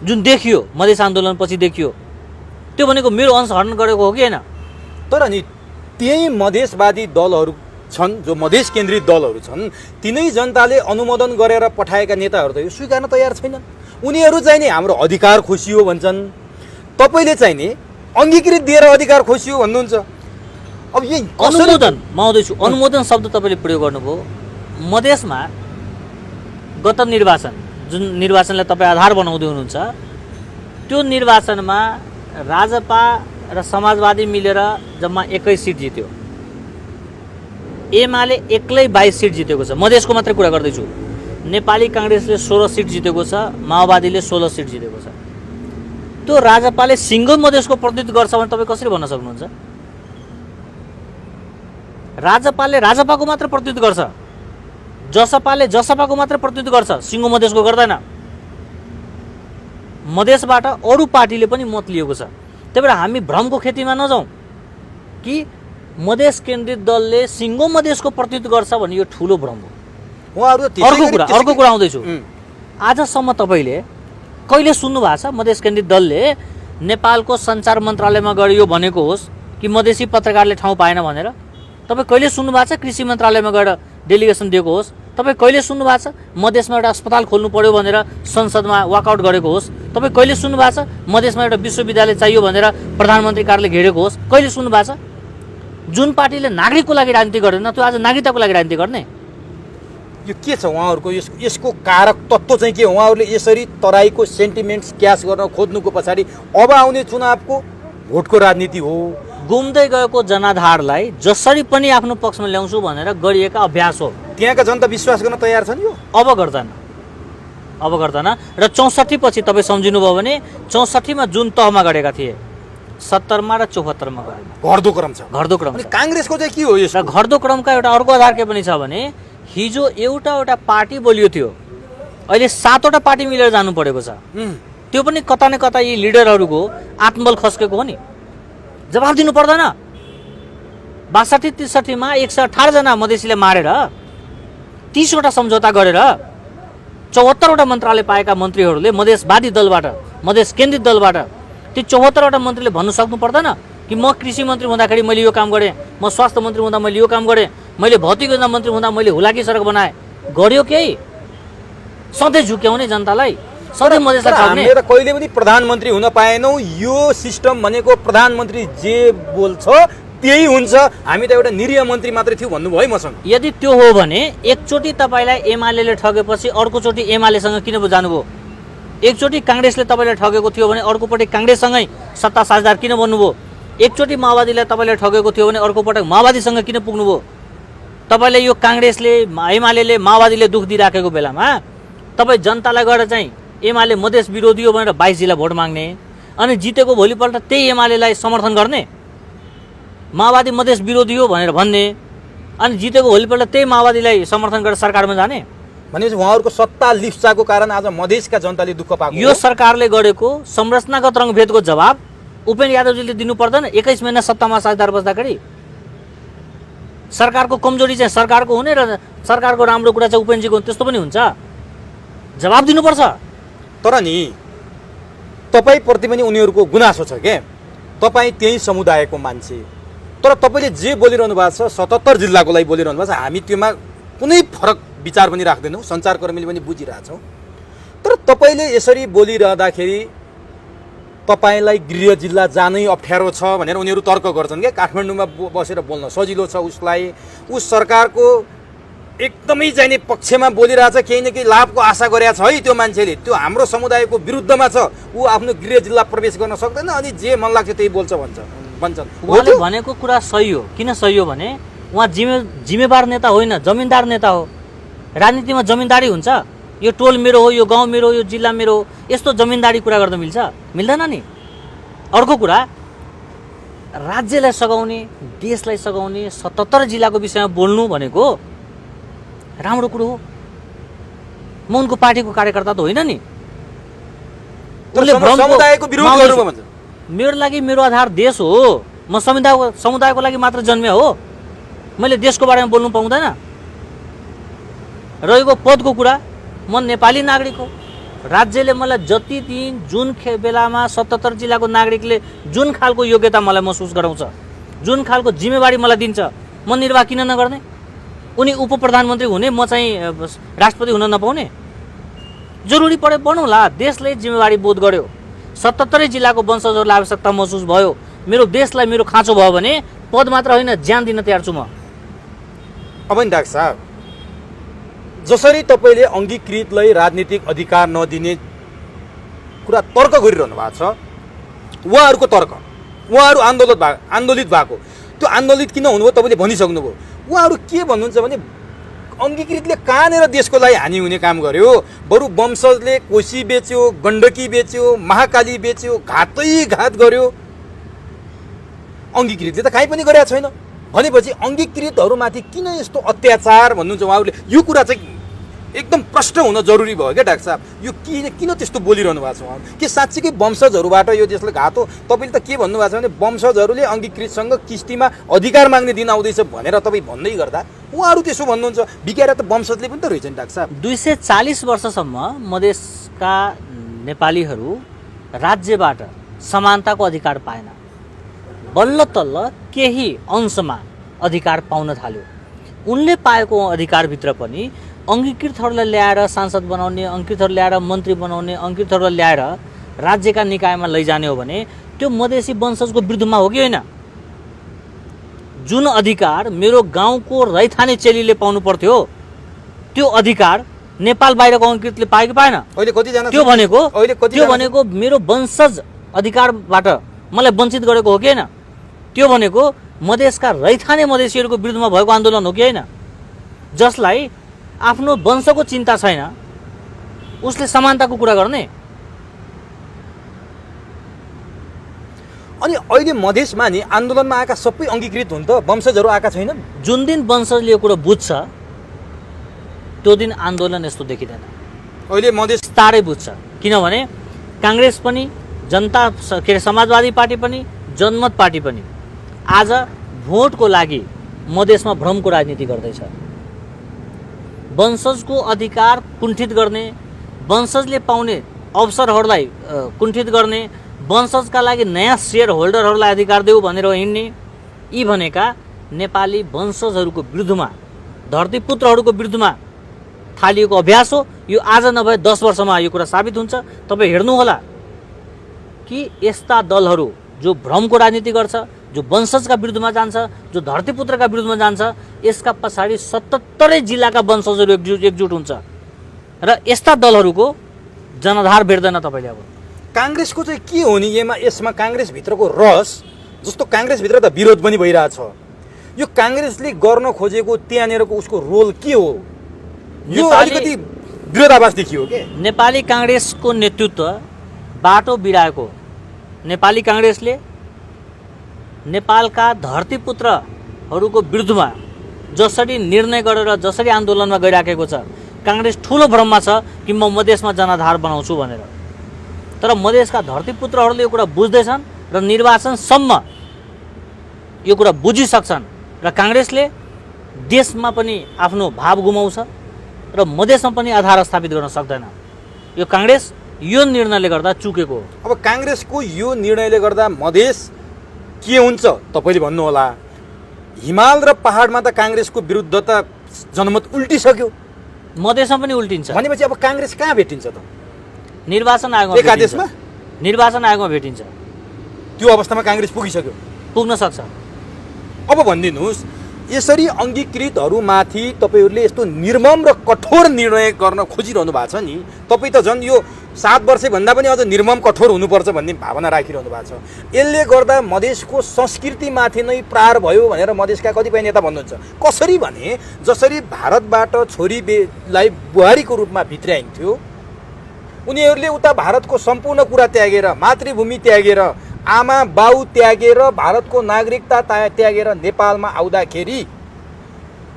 A: जुन देखियो मधेस आन्दोलनपछि देखियो, त्यो भनेको मेरो अंश हरण गरेको हो कि होइन?
B: तर नि त्यही मधेसवादी दलहरू छन्, जो मधेस केन्द्रित दलहरू छन्, तिनै जनताले अनुमोदन गरेर पठाएका नेताहरू त यो स्वीकार्न तयार छैनन्। उनीहरू चाहिँ नि हाम्रो अधिकार खोसियो भन्छन्, तपाईँले चाहिँ नि अङ्गीकृत दिएर अधिकार खोसियो भन्नुहुन्छ। अब यही
A: अनुमोदन माउँदैछु, अनुमोदन शब्द तपाईँले प्रयोग गर्नुभयो। मधेसमा गत निर्वाचन, जुन निर्वाचनलाई तपाईँ आधार बनाउँदै हुनुहुन्छ, त्यो निर्वाचनमा राजपा र समाजवादी मिलेर जम्मा 21 सिट जित्यो। एमाले एक्लै 22 सिट जितेको छ। मधेसको मात्रै कुरा गर्दैछु। नेपाली काङ्ग्रेसले 16 सिट जितेको छ, माओवादीले 16 सिट जितेको छ। त्यो राजपाले सिङ्गल मधेसको प्रतिनिधित्व गर्छ भने तपाईँ कसरी भन्न सक्नुहुन्छ? राजपाले राजपाको मात्र प्रतिनिधित्व गर्छ, जसपाले जसपाको मात्र प्रतिनिधित्व गर्छ, सिङ्गो मधेसको गर्दैन। मधेसबाट अरू पार्टीले पनि मत लिएको छ। त्यही भएर हामी भ्रमको खेतीमा नजाउँ कि मधेस केन्द्रित दलले सिङ्गो मधेसको प्रतिनिधित्व गर्छ भने यो ठुलो भ्रम हो। अर्को कुरा आउँदैछु। आजसम्म तपाईँले कहिले सुन्नु भएको छ मधेस केन्द्रित दलले नेपालको सञ्चार मन्त्रालयमा गएर यो भनेको होस् कि मधेसी पत्रकारले ठाउँ पाएन भनेर? तपाईँ कहिले सुन्नु भएको छ कृषि मन्त्रालयमा गएर डेलिगेसन दिएको होस्? तपाईँ कहिले सुन्नु भएको छ मधेसमा एउटा अस्पताल खोल्नु पर्यो भनेर संसदमा वाकआउट गरेको होस्? तपाईँ कहिले सुन्नु भएको छ मधेसमा एउटा विश्वविद्यालय चाहियो भनेर प्रधानमन्त्री कार्यालय घेरेको होस्? कहिले सुन्नु भएको छ? जुन पार्टीले नागरिकको लागि राजनीति गर्दैन त्यो आज नागरिकताको लागि राजनीति गर्ने?
B: यो के छ उहाँहरूको? यसको कारक तत्त्व चाहिँ के? उहाँहरूले यसरी तराईको सेन्टिमेन्ट्स क्यास गर्न खोज्नुको पछाडि अब आउने चुनावको भोटको राजनीति हो।
A: गुम्दै गएको जनाधारलाई जसरी पनि आफ्नो पक्षमा ल्याउँछु भनेर गरिएका अभ्यास हो।
B: त्यहाँका जनता विश्वास गर्न तयार छन्? यो
A: अब गर्दैन र 64 पछि तपाईँ सम्झिनुभयो भने 64 मा जुन तहमा गरेका थिए 70 मा र 74 मा गरेन।
B: घट्दो क्रम छ।
A: अनि
B: काङ्ग्रेसको चाहिँ के हो यो?
A: र घट्दो क्रमका एउटा अर्को आधार के पनि छ भने हिजो एउटा पार्टी बलियो थियो, अहिले 7 वटा पार्टी मिलेर जानु परेको छ। त्यो पनि कता न कता यी लिडरहरूको आत्मबल खस्केको हो नि। जवाफ दिनु पर्दैन? 62-63 मा 118 जना मधेसीले मारेर 30 वटा सम्झौता गरेर 74 वटा मन्त्रालय पाएका मन्त्रीहरूले मधेसवादी दलबाट, मधेस केन्द्रित दलबाट ती 74 वटा मन्त्रीले भन्नु सक्नु पर्दैन कि म कृषि मन्त्री हुँदाखेरि मैले यो काम गरेँ, म स्वास्थ्य मन्त्री हुँदा मैले यो काम गरेँ, मैले भौतिक योजना मन्त्री हुँदा मैले हुलाकी सडक बनाएँ, गर्यो केही? सधैँ झुक्याउने जनतालाई, सधैँ मधेसलाई ठग्ने।
B: हामीले त कहिले पनि प्रधानमन्त्री हुन पाएनौँ। यो सिस्टम भनेको प्रधानमन्त्री जे बोल्छ त्यही हुन्छ। हामी त एउटा निरीह मन्त्री मात्रै थियो भन्नुभयो है मसँग।
A: यदि त्यो हो भने एकचोटि तपाईँलाई एमाले ठगेपछि अर्कोचोटि एमालेसँग किन जानुभयो? एकचोटि काङ्ग्रेसले तपाईँलाई ठगेको थियो भने अर्कोपट्टि काङ्ग्रेससँगै सत्ता साझेदार किन बन्नुभयो? एकचोटि माओवादीलाई तपाईँले ठगेको थियो भने अर्कोपटक माओवादीसँग किन पुग्नुभयो? तपाईँले यो काङ्ग्रेसले एमाले माओवादीले दुख दिइराखेको बेलामा तपाईँ जनतालाई गएर चाहिँ एमाले मधेस विरोधी हो भनेर 22 जिल्ला भोट माग्ने अनि जितेको भोलिपल्ट त्यही एमालेलाई समर्थन गर्ने, माओवादी मधेस विरोधी हो भनेर भन्ने अनि जितेको भोलिपल्ट त्यही माओवादीलाई समर्थन गरेर सरकारमा जाने।
B: भनेपछि उहाँहरूको सत्ता लिप्साको कारण आज मधेसका जनताले दुःख पाएको।
A: यो सरकारले गरेको संरचनागत रङभेदको जवाब उपेन्द्र यादवजीले दिनु पर्दैन? 21 महिना सत्तामा साझेदार बस्दाखेरि सरकारको कमजोरी चाहिँ सरकारको हुने र सरकारको राम्रो कुरा चाहिँ उपेन्द्रजीको त्यस्तो पनि हुन्छ? जवाब दिनुपर्छ।
B: तर नि तपाईँप्रति पनि उनीहरूको गुनासो छ के? तपाईँ त्यही समुदायको मान्छे, तर तपाईँले जे बोलिरहनु भएको छ 77 जिल्लाको लागि बोलिरहनु भएको छ। हामी त्योमा कुनै फरक विचार पनि राख्दैनौँ, सञ्चारकर्मीले पनि बुझिरहेछौँ। तर तपाईँले यसरी बोलिरहँदाखेरि तपाईँलाई गृह जिल्ला जानै अप्ठ्यारो छ भनेर उनीहरू तर्क गर्छन् क्या। काठमाडौँमा बसेर बोल्न सजिलो छ उसलाई, उस सरकारको एकदमै चाहिने पक्षमा बोलिरहेछ, केही न केही लाभको आशा गरेछ है त्यो मान्छेले। त्यो हाम्रो समुदायको विरुद्धमा छ, ऊ आफ्नो गृह जिल्ला प्रवेश गर्न सक्दैन अनि जे मन लाग्छ त्यही बोल्छ भन्छन्।
A: उहाँले भनेको कुरा सही हो। किन सही हो भने उहाँ जिम्मेवार नेता होइन, जमिनदार नेता हो। राजनीतिमा जमिनदारी हुन्छ, यो टोल मेरो हो, यो गाउँ मेरो हो, यो जिल्ला मेरो हो, यस्तो जमिनदारी कुरा गर्न मिल्छ? मिल्दैन नि। अर्को कुरा, राज्यलाई सघाउने, देशलाई सघाउने 77 जिल्लाको विषयमा बोल्नु भनेको राम्रो कुरो हो। म उनको पार्टीको कार्यकर्ता त होइन नि।
B: समुदायको विरोध गर्नु भन्छ।
A: मेरो लागि मेरो आधार देश हो। म समुदायको लागि मात्र जन्मे हो। मैले देशको बारेमा बोल्नु पाउँदैन। रहेको पदको कुरा, म नेपाली नागरिक हो। राज्यले मलाई जति दिन जुन बेलामा 77 जिल्लाको नागरिकले जुन खालको योग्यता मलाई महसुस गराउँछ, जुन खालको जिम्मेवारी मलाई दिन्छ, म निर्वाह किन नगर्ने? उनी उप प्रधानमन्त्री हुने, म चाहिँ राष्ट्रपति हुन नपाउने? जरुरी परे बनौँला। देशले जिम्मेवारी बोध गर्यो, 77 जिल्लाको वंशजहरूलाई आवश्यकता महसुस भयो, मेरो देशलाई मेरो खाँचो भयो भने पद मात्र होइन ज्यान दिन तयार छु म।
B: अब नि डाक्टर साहब, जसरी तपाईँले अङ्गीकृतलाई राजनीतिक अधिकार नदिने कुरा तर्क गरिरहनु भएको छ, उहाँहरूको तर्क, उहाँहरू आन्दोलित भएको, त्यो आन्दोलित किन हुनुभयो तपाईँले भनिसक्नुभयो। उहाँहरू के भन्नुहुन्छ भने अङ्गीकृतले कहाँनिर देशको लागि हानि हुने काम गर्यो, बरु वंशजले कोशी बेच्यो, गण्डकी बेच्यो, महाकाली बेच्यो, घात गर्यो। अङ्गीकृतले त काहीँ पनि गरेको छैन भनेपछि अङ्गीकृतहरूमाथि किन यस्तो अत्याचार भन्नुहुन्छ उहाँहरूले? यो कुरा चाहिँ एकदम प्रष्ट हुन जरुरी भयो क्या डाक्टर साहब। यो किन त्यस्तो बोलिरहनु भएको छ उहाँहरू? के साँच्चीकै वंशजहरूबाट यो देशलाई घात हो? तपाईँले त के भन्नुभएको छ भने वंशजहरूले अङ्गीकृतसँग किस्तीमा अधिकार माग्ने दिन आउँदैछ भनेर तपाईँ भन्दै गर्दा उहाँहरू त्यसो भन्नुहुन्छ। बिगाएर त वंशजले पनि त रहेछ नि डाक्टर साहब।
A: 240 वर्षसम्म मधेसका नेपालीहरू राज्यबाट समानताको अधिकार पाएन। बल्ल तल्ल केही अंशमा अधिकार पाउन थाल्यो। उनले पाएको अधिकारभित्र पनि अङ्गीकृतहरूलाई ल्याएर सांसद बनाउने, अङ्गीकृतहरू ल्याएर मन्त्री बनाउने, अङ्गीकृतहरूलाई ल्याएर राज्यका निकायमा लैजाने हो भने त्यो मधेसी वंशजको विरुद्धमा हो कि होइन? जुन अधिकार मेरो गाउँको रैथाने चेलीले पाउनु पर्थ्यो त्यो अधिकार नेपाल बाहिरको अङ्गीकृतले पायो कि पाएन?
B: अहिले कतिजना
A: त्यो भनेको मेरो वंशज अधिकारबाट मलाई वञ्चित गरेको हो कि होइन? त्यो भनेको मधेसका रैथाने मधेसीहरूको विरुद्धमा भएको आन्दोलन हो कि होइन? जसलाई आफ्नो वंशको चिन्ता छैन उसले समानताको कुरा गर्ने।
B: अनि अहिले मधेसमा नि आन्दोलनमा आएका सबै अङ्गीकृत हुन् त, वंशजहरू आएका छैनन्।
A: जुन दिन वंशजले यो कुरो बुझ्छ त्यो दिन आन्दोलन यस्तो देखिँदैन।
B: अहिले मधेस
A: तारै बुझ्छ। किनभने काङ्ग्रेस पनि, जनता के अरे समाजवादी पार्टी पनि, जनमत पार्टी पनि आज भोटको लागि मधेसमा भ्रमको राजनीति गर्दैछ। वंशजको अधिकार कुण्ठित गर्ने, वंशजले पाउने अवसरहरूलाई कुण्ठित गर्ने, वंशजका लागि नयाँ सेयर होल्डरहरूलाई अधिकार देऊ भनेर हिँड्ने, यी भनेका नेपाली वंशजहरूको विरुद्धमा, धरतीपुत्रहरूको विरुद्धमा थालिएको अभ्यास हो। यो आज नभए 10 वर्षमा यो कुरा साबित हुन्छ। तपाईँ हेर्नुहोला कि यस्ता दलहरू जो भ्रमको राजनीति गर्छ, जो वंशजका विरुद्धमा जान्छ, जो धरतीपुत्रका विरुद्धमा जान्छ, यसका पछाडि 77 जिल्लाका वंशजहरू एकजुट हुन्छ र यस्ता दलहरूको जनाधार भेट्दैन। तपाईँले अब
B: काङ्ग्रेसको चाहिँ के हो नि यसमा काङ्ग्रेसभित्रको रस, जस्तो काङ्ग्रेसभित्र त विरोध पनि भइरहेछ, यो काङ्ग्रेसले गर्न खोजेको त्यहाँनिरको उसको रोल के हो? यो अलिकति विरोधाभास देखियो के?
A: नेपाली काङ्ग्रेसको नेतृत्व बाटो बिराएको। नेपाली काङ्ग्रेसले नेपालका धरतीपुत्रहरूको विरुद्धमा जसरी निर्णय गरेर जसरी आन्दोलनमा गइराखेको छ, काङ्ग्रेस ठुलो भ्रममा छ कि म मधेसमा जनाधार बनाउँछु भनेर। तर मधेसका धरतीपुत्रहरूले यो कुरा बुझ्दैछन् र निर्वाचनसम्म यो कुरा बुझिसक्छन् र काङ्ग्रेसले देशमा पनि आफ्नो भाव गुमाउँछ र मधेसमा पनि आधार स्थापित गर्न सक्दैन। यो काङ्ग्रेस यो निर्णयले गर्दा चुकेको हो।
B: अब काङ्ग्रेसको यो निर्णयले गर्दा मधेस के हुन्छ तपाईँले भन्नुहोला। हिमाल र पहाडमा त काङ्ग्रेसको विरुद्ध त जनमत उल्टिसक्यो,
A: मधेसमा पनि उल्टिन्छ
B: भनेपछि अब काङ्ग्रेस कहाँ भेटिन्छ त?
A: निर्वाचन आयोगमा
B: एकादेशमा?
A: निर्वाचन आयोगमा भेटिन्छ।
B: त्यो अवस्थामा काङ्ग्रेस पुगिसक्यो,
A: पुग्न सक्छ।
B: अब भनिदिनुहोस्, यसरी अङ्गीकृतहरूमाथि तपाईँहरूले यस्तो निर्मम र कठोर निर्णय गर्न खोजिरहनु भएको छ नि। तपाईँ त झन् यो 7 वर्षभन्दा पनि अझ निर्मम कठोर हुनुपर्छ भन्ने भावना राखिरहनु भएको छ। यसले गर्दा मधेसको संस्कृतिमाथि नै प्रहार भयो भनेर मधेसका कतिपय नेता भन्नुहुन्छ। कसरी भने, जसरी भारतबाट छोरीलाई बुहारीको रूपमा भित्र्याइन्थ्यो, उनीहरूले उता भारतको सम्पूर्ण कुरा त्यागेर, मातृभूमि त्यागेर, आमा बाउ त्यागेर, भारतको नागरिकता त्यागेर नेपालमा आउँदाखेरि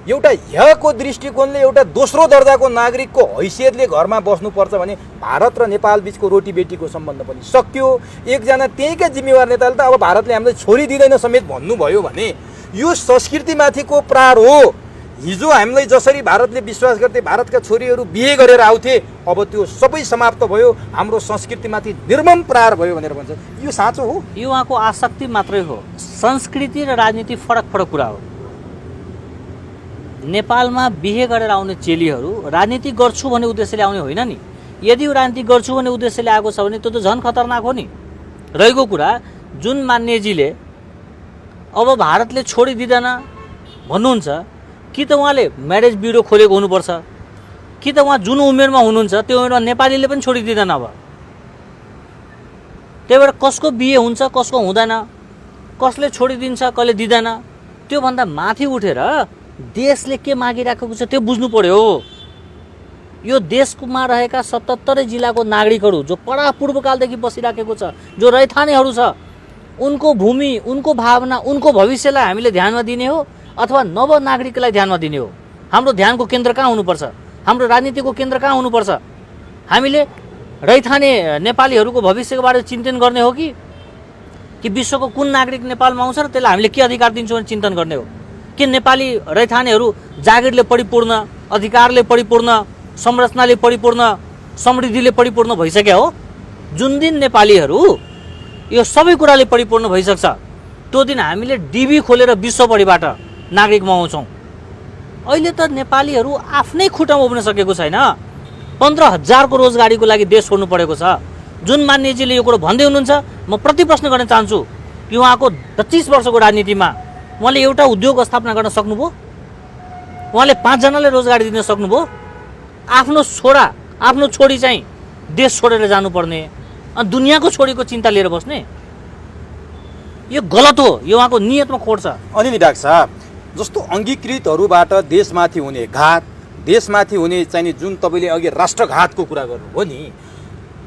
B: एउटा यहाँको दृष्टिकोणले एउटा दोस्रो दर्जाको नागरिकको हैसियतले घरमा बस्नुपर्छ भने भारत र नेपाल बिचको रोटी बेटीको सम्बन्ध पनि सक्यो। एकजना त्यहीँका जिम्मेवार नेताले त अब भारतले हामीलाई छोरी दिँदैन समेत भन्नुभयो भने यो संस्कृतिमाथिको प्रहार हो। हिजो हामीलाई जसरी भारतले विश्वास गर्थे भारतका छोरीहरू बिहे गरेर आउँथे, अब त्यो सबै समाप्त भयो, हाम्रो संस्कृतिमाथि निर्मम प्रहार भयो भनेर भन्छ। यो साँचो हो?
A: यो उहाँको आसक्ति मात्रै हो। संस्कृति र राजनीति फरक फरक कुरा हो। नेपालमा बिहे गरेर आउने चेलीहरू राजनीति गर्छु भन्ने उद्देश्यले आउने होइन नि। यदि यो राजनीति गर्छु भन्ने उद्देश्यले आएको छ भने त्यो त झन् खतरनाक हो नि। रहेको कुरा, जुन मान्यजीले अब भारतले छोडी दिँदैन भन्नुहुन्छ, कि त उहाँले म्यारेज ब्युरो खोलेको हुनुपर्छ, कि त उहाँ जुन उमेरमा हुनुहुन्छ त्यो उमेरमा नेपालीले पनि छोडी दिँदैन। अब त्यही भएर कसको बिहे हुन्छ कसको हुँदैन, कसले छोडिदिन्छ कसले दिँदैन, त्योभन्दा माथि उठेर देशले के मागिराखेको छ त्यो बुझ्नु पर्यो। यो देशमा रहेका 77 जिल्लाको नागरिकहरू जो पूर्वकालदेखि बसिराखेको छ, जो रैथानेहरू छ, उनको भूमि, उनको भावना, उनको भविष्यलाई हामीले ध्यानमा दिने हो अथवा नव नागरिकलाई ध्यानमा दिने हो? हाम्रो ध्यानको केन्द्र कहाँ हुनुपर्छ? हाम्रो राजनीतिको केन्द्र कहाँ हुनुपर्छ? हामीले रैथाने नेपालीहरूको भविष्यको बारे चिन्तन गर्ने हो कि विश्वको कुन नागरिक नेपालमा आउँछ र त्यसलाई हामीले के अधिकार दिन्छौँ भने चिन्तन गर्ने हो? कि नेपाली रैथानेहरू जागिरले परिपूर्ण, अधिकारले परिपूर्ण, संरचनाले परिपूर्ण, समृद्धिले परिपूर्ण भइसक्यो हो? जुन दिन नेपालीहरू यो सबै कुराले परिपूर्ण भइसक्छ त्यो दिन हामीले डिबी खोलेर विश्वभरिबाट नागरिक मगाउँछौँ। अहिले त नेपालीहरू आफ्नै खुट्टामा उभिन सकेको छैन। 15,000 को रोजगारीको लागि देश छोड्नु परेको छ। जुन मान्यजीले यो कुरो भन्दै हुनुहुन्छ, म प्रति प्रश्न गर्न चाहन्छु कि उहाँको 25 वर्षको राजनीतिमा उहाँले एउटा उद्योग स्थापना गर्न सक्नुभयो? उहाँले 5 जनालाई रोजगारी दिन सक्नुभयो? आफ्नो छोरा आफ्नो छोरी चाहिँ देश छोडेर जानुपर्ने अनि दुनियाँको छोरीको चिन्ता लिएर बस्ने, यो गलत हो। यो उहाँको नियतमा खोट छ।
B: अनि नि डाक्टर साहब, जस्तो अङ्गीकृतहरूबाट देशमाथि हुने घात, देशमाथि हुने चाहिँ जुन तपाईँले अघि राष्ट्रघातको कुरा गर्नुभयो नि,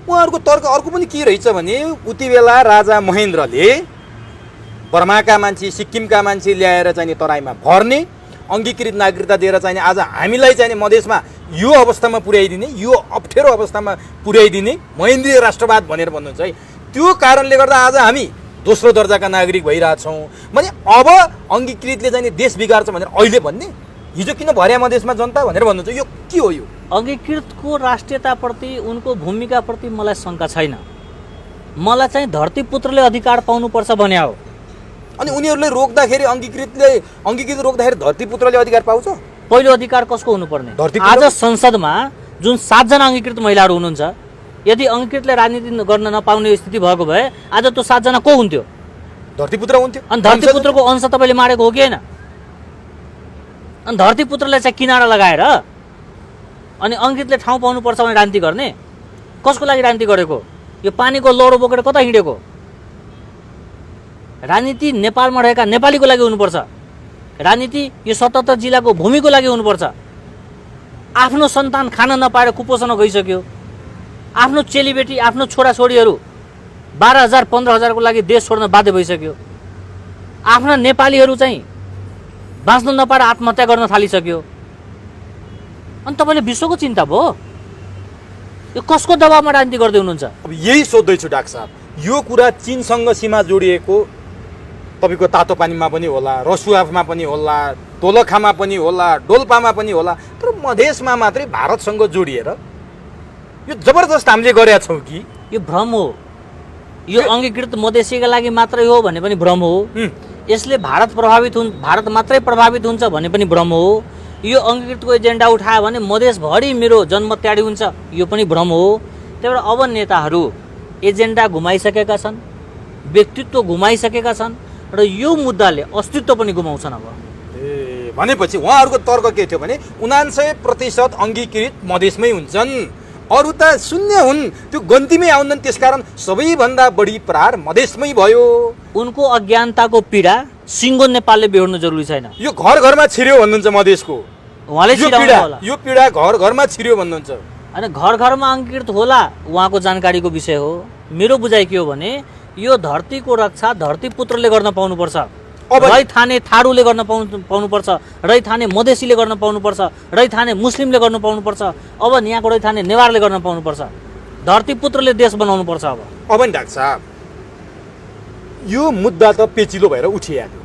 B: उहाँहरूको तर्क अर्को पनि के रहेछ भने उति बेला राजा महेन्द्रले बर्माका मान्छे, सिक्किमका मान्छे ल्याएर चाहिँ तराईमा भर्ने, अङ्गीकृत नागरिकता दिएर चाहिँ आज हामीलाई चाहिँ मधेसमा यो अवस्थामा पुर्याइदिने, यो अप्ठ्यारो अवस्थामा पुर्याइदिने महेन्द्रीय राष्ट्रवाद भनेर भन्नुहुन्छ है। त्यो कारणले गर्दा आज हामी दोस्रो दर्जाका नागरिक भइरहेछौँ भने अब अङ्गीकृतले चाहिँ देश बिगार्छ भनेर अहिले भन्ने, हिजो किन भर्या मधेसमा जनता भनेर भन्नुहुन्छ, यो के हो? यो
A: अङ्गीकृतको राष्ट्रियताप्रति उनको भूमिकाप्रति मलाई शङ्का छैन। मलाई चाहिँ धरतीपुत्रले अधिकार पाउनुपर्छ भन्या हो।
B: अनि उनीहरूले रोक्दाखेरि अङ्गीकृत रोक्दाखेरि धरतीपुत्रले अधिकार पाउँछ?
A: पहिलो अधिकार कसको हुनुपर्ने?
B: धरतीपुत्र?
A: आज संसदमा जुन 7 जना अङ्गीकृत महिलाहरू हुनुहुन्छ, यदि अङ्गीकृतले राजनीति गर्न नपाउने स्थिति भएको भए आज त्यो 7 जना को हुन्थ्यो?
B: धरतीपुत्र हुन्थ्यो।
A: अनि धरतीपुत्रको अंश तपाईँले मारेको हो कि होइन? अनि धरतीपुत्रलाई चाहिँ किनारा लगाएर अनि अङ्गीकृतले ठाउँ पाउनुपर्छ भने राजनीति गर्ने? कसको लागि राजनीति गरेको? यो पानीको लौरो बोकेर कता हिँडेको? राजनीति नेपालमा रहेका नेपालीको लागि हुनुपर्छ। राजनीति यो 77 जिल्लाको भूमिको लागि हुनुपर्छ। आफ्नो सन्तान खान नपाएर कुपोषण गइसक्यो, आफ्नो चेलीबेटी आफ्नो छोराछोरीहरू 12,000 15,000 को लागि देश छोड्न बाध्य भइसक्यो, आफ्ना नेपालीहरू चाहिँ बाँच्न नपाएर आत्महत्या गर्न थालिसक्यो। अनि तपाईँले विश्वको चिन्ता भयो? यो कसको दबावमा राजनीति गर्दै हुनुहुन्छ?
B: अब यही सोध्दैछु डाक्टर साहब, यो कुरा चीनसँग सीमा जोडिएको तपाईँको तातो पानीमा पनि होला, रसुवाफमा पनि होला, दोलखामा पनि होला, डोल्पामा पनि होला, तर मधेसमा मात्रै भारतसँग जोडिएर यो जबरजस्त हामीले गरेका छौँ कि?
A: यो भ्रम हो। यो अङ्गीकृत मधेसीका लागि मात्रै हो भने पनि भ्रम हो। यसले भारत मात्रै प्रभावित हुन्छ भने पनि भ्रम हो। यो अङ्गीकृतको एजेन्डा उठायो भने मधेसभरि मेरो जन्म त्याडी हुन्छ, यो पनि भ्रम हो। त्यही भएर अब नेताहरू एजेन्डा घुमाइसकेका छन्, व्यक्तित्व घुमाइसकेका छन् र यो मुद्दाले अस्तित्व पनि गुमाउँछन्। अब
B: भनेपछि उहाँहरूको तर्क के थियो भने 99% अङ्गीकृत मधेसमै हुन्छन्, अरू त शून्य हुन्, त्यो गन्तीमै आउँदैन, त्यसकारण सबैभन्दा बढी प्रहार मधेसमै भयो।
A: उनको अज्ञानताको पीडा सिङ्गो नेपालले बेहोर्नु जरुरी छैन।
B: यो घर घरमा छिर्यो भन्नुहुन्छ मधेसको,
A: उहाँले
B: यो पीडा घर घरमा छिर्यो भन्नुहुन्छ।
A: अनि घर घरमा अङ्गीकृत होला उहाँको जानकारीको विषय हो। मेरो बुझाइ के हो भने यो धरतीको रक्षा धरतीपुत्रले गर्न पाउनुपर्छ, रैथाने थारूले गर्न पाउनुपर्छ, रैथाने मधेसीले गर्न पाउनुपर्छ, रैथाने मुस्लिमले गर्न पाउनुपर्छ, अब यहाँको रैथाने नेवारले गर्न पाउनुपर्छ। धरतीपुत्रले देश बनाउनुपर्छ।
B: अब नि डाक्टर साहब, यो मुद्दा त पेचिलो भएर उठिहाल्यो।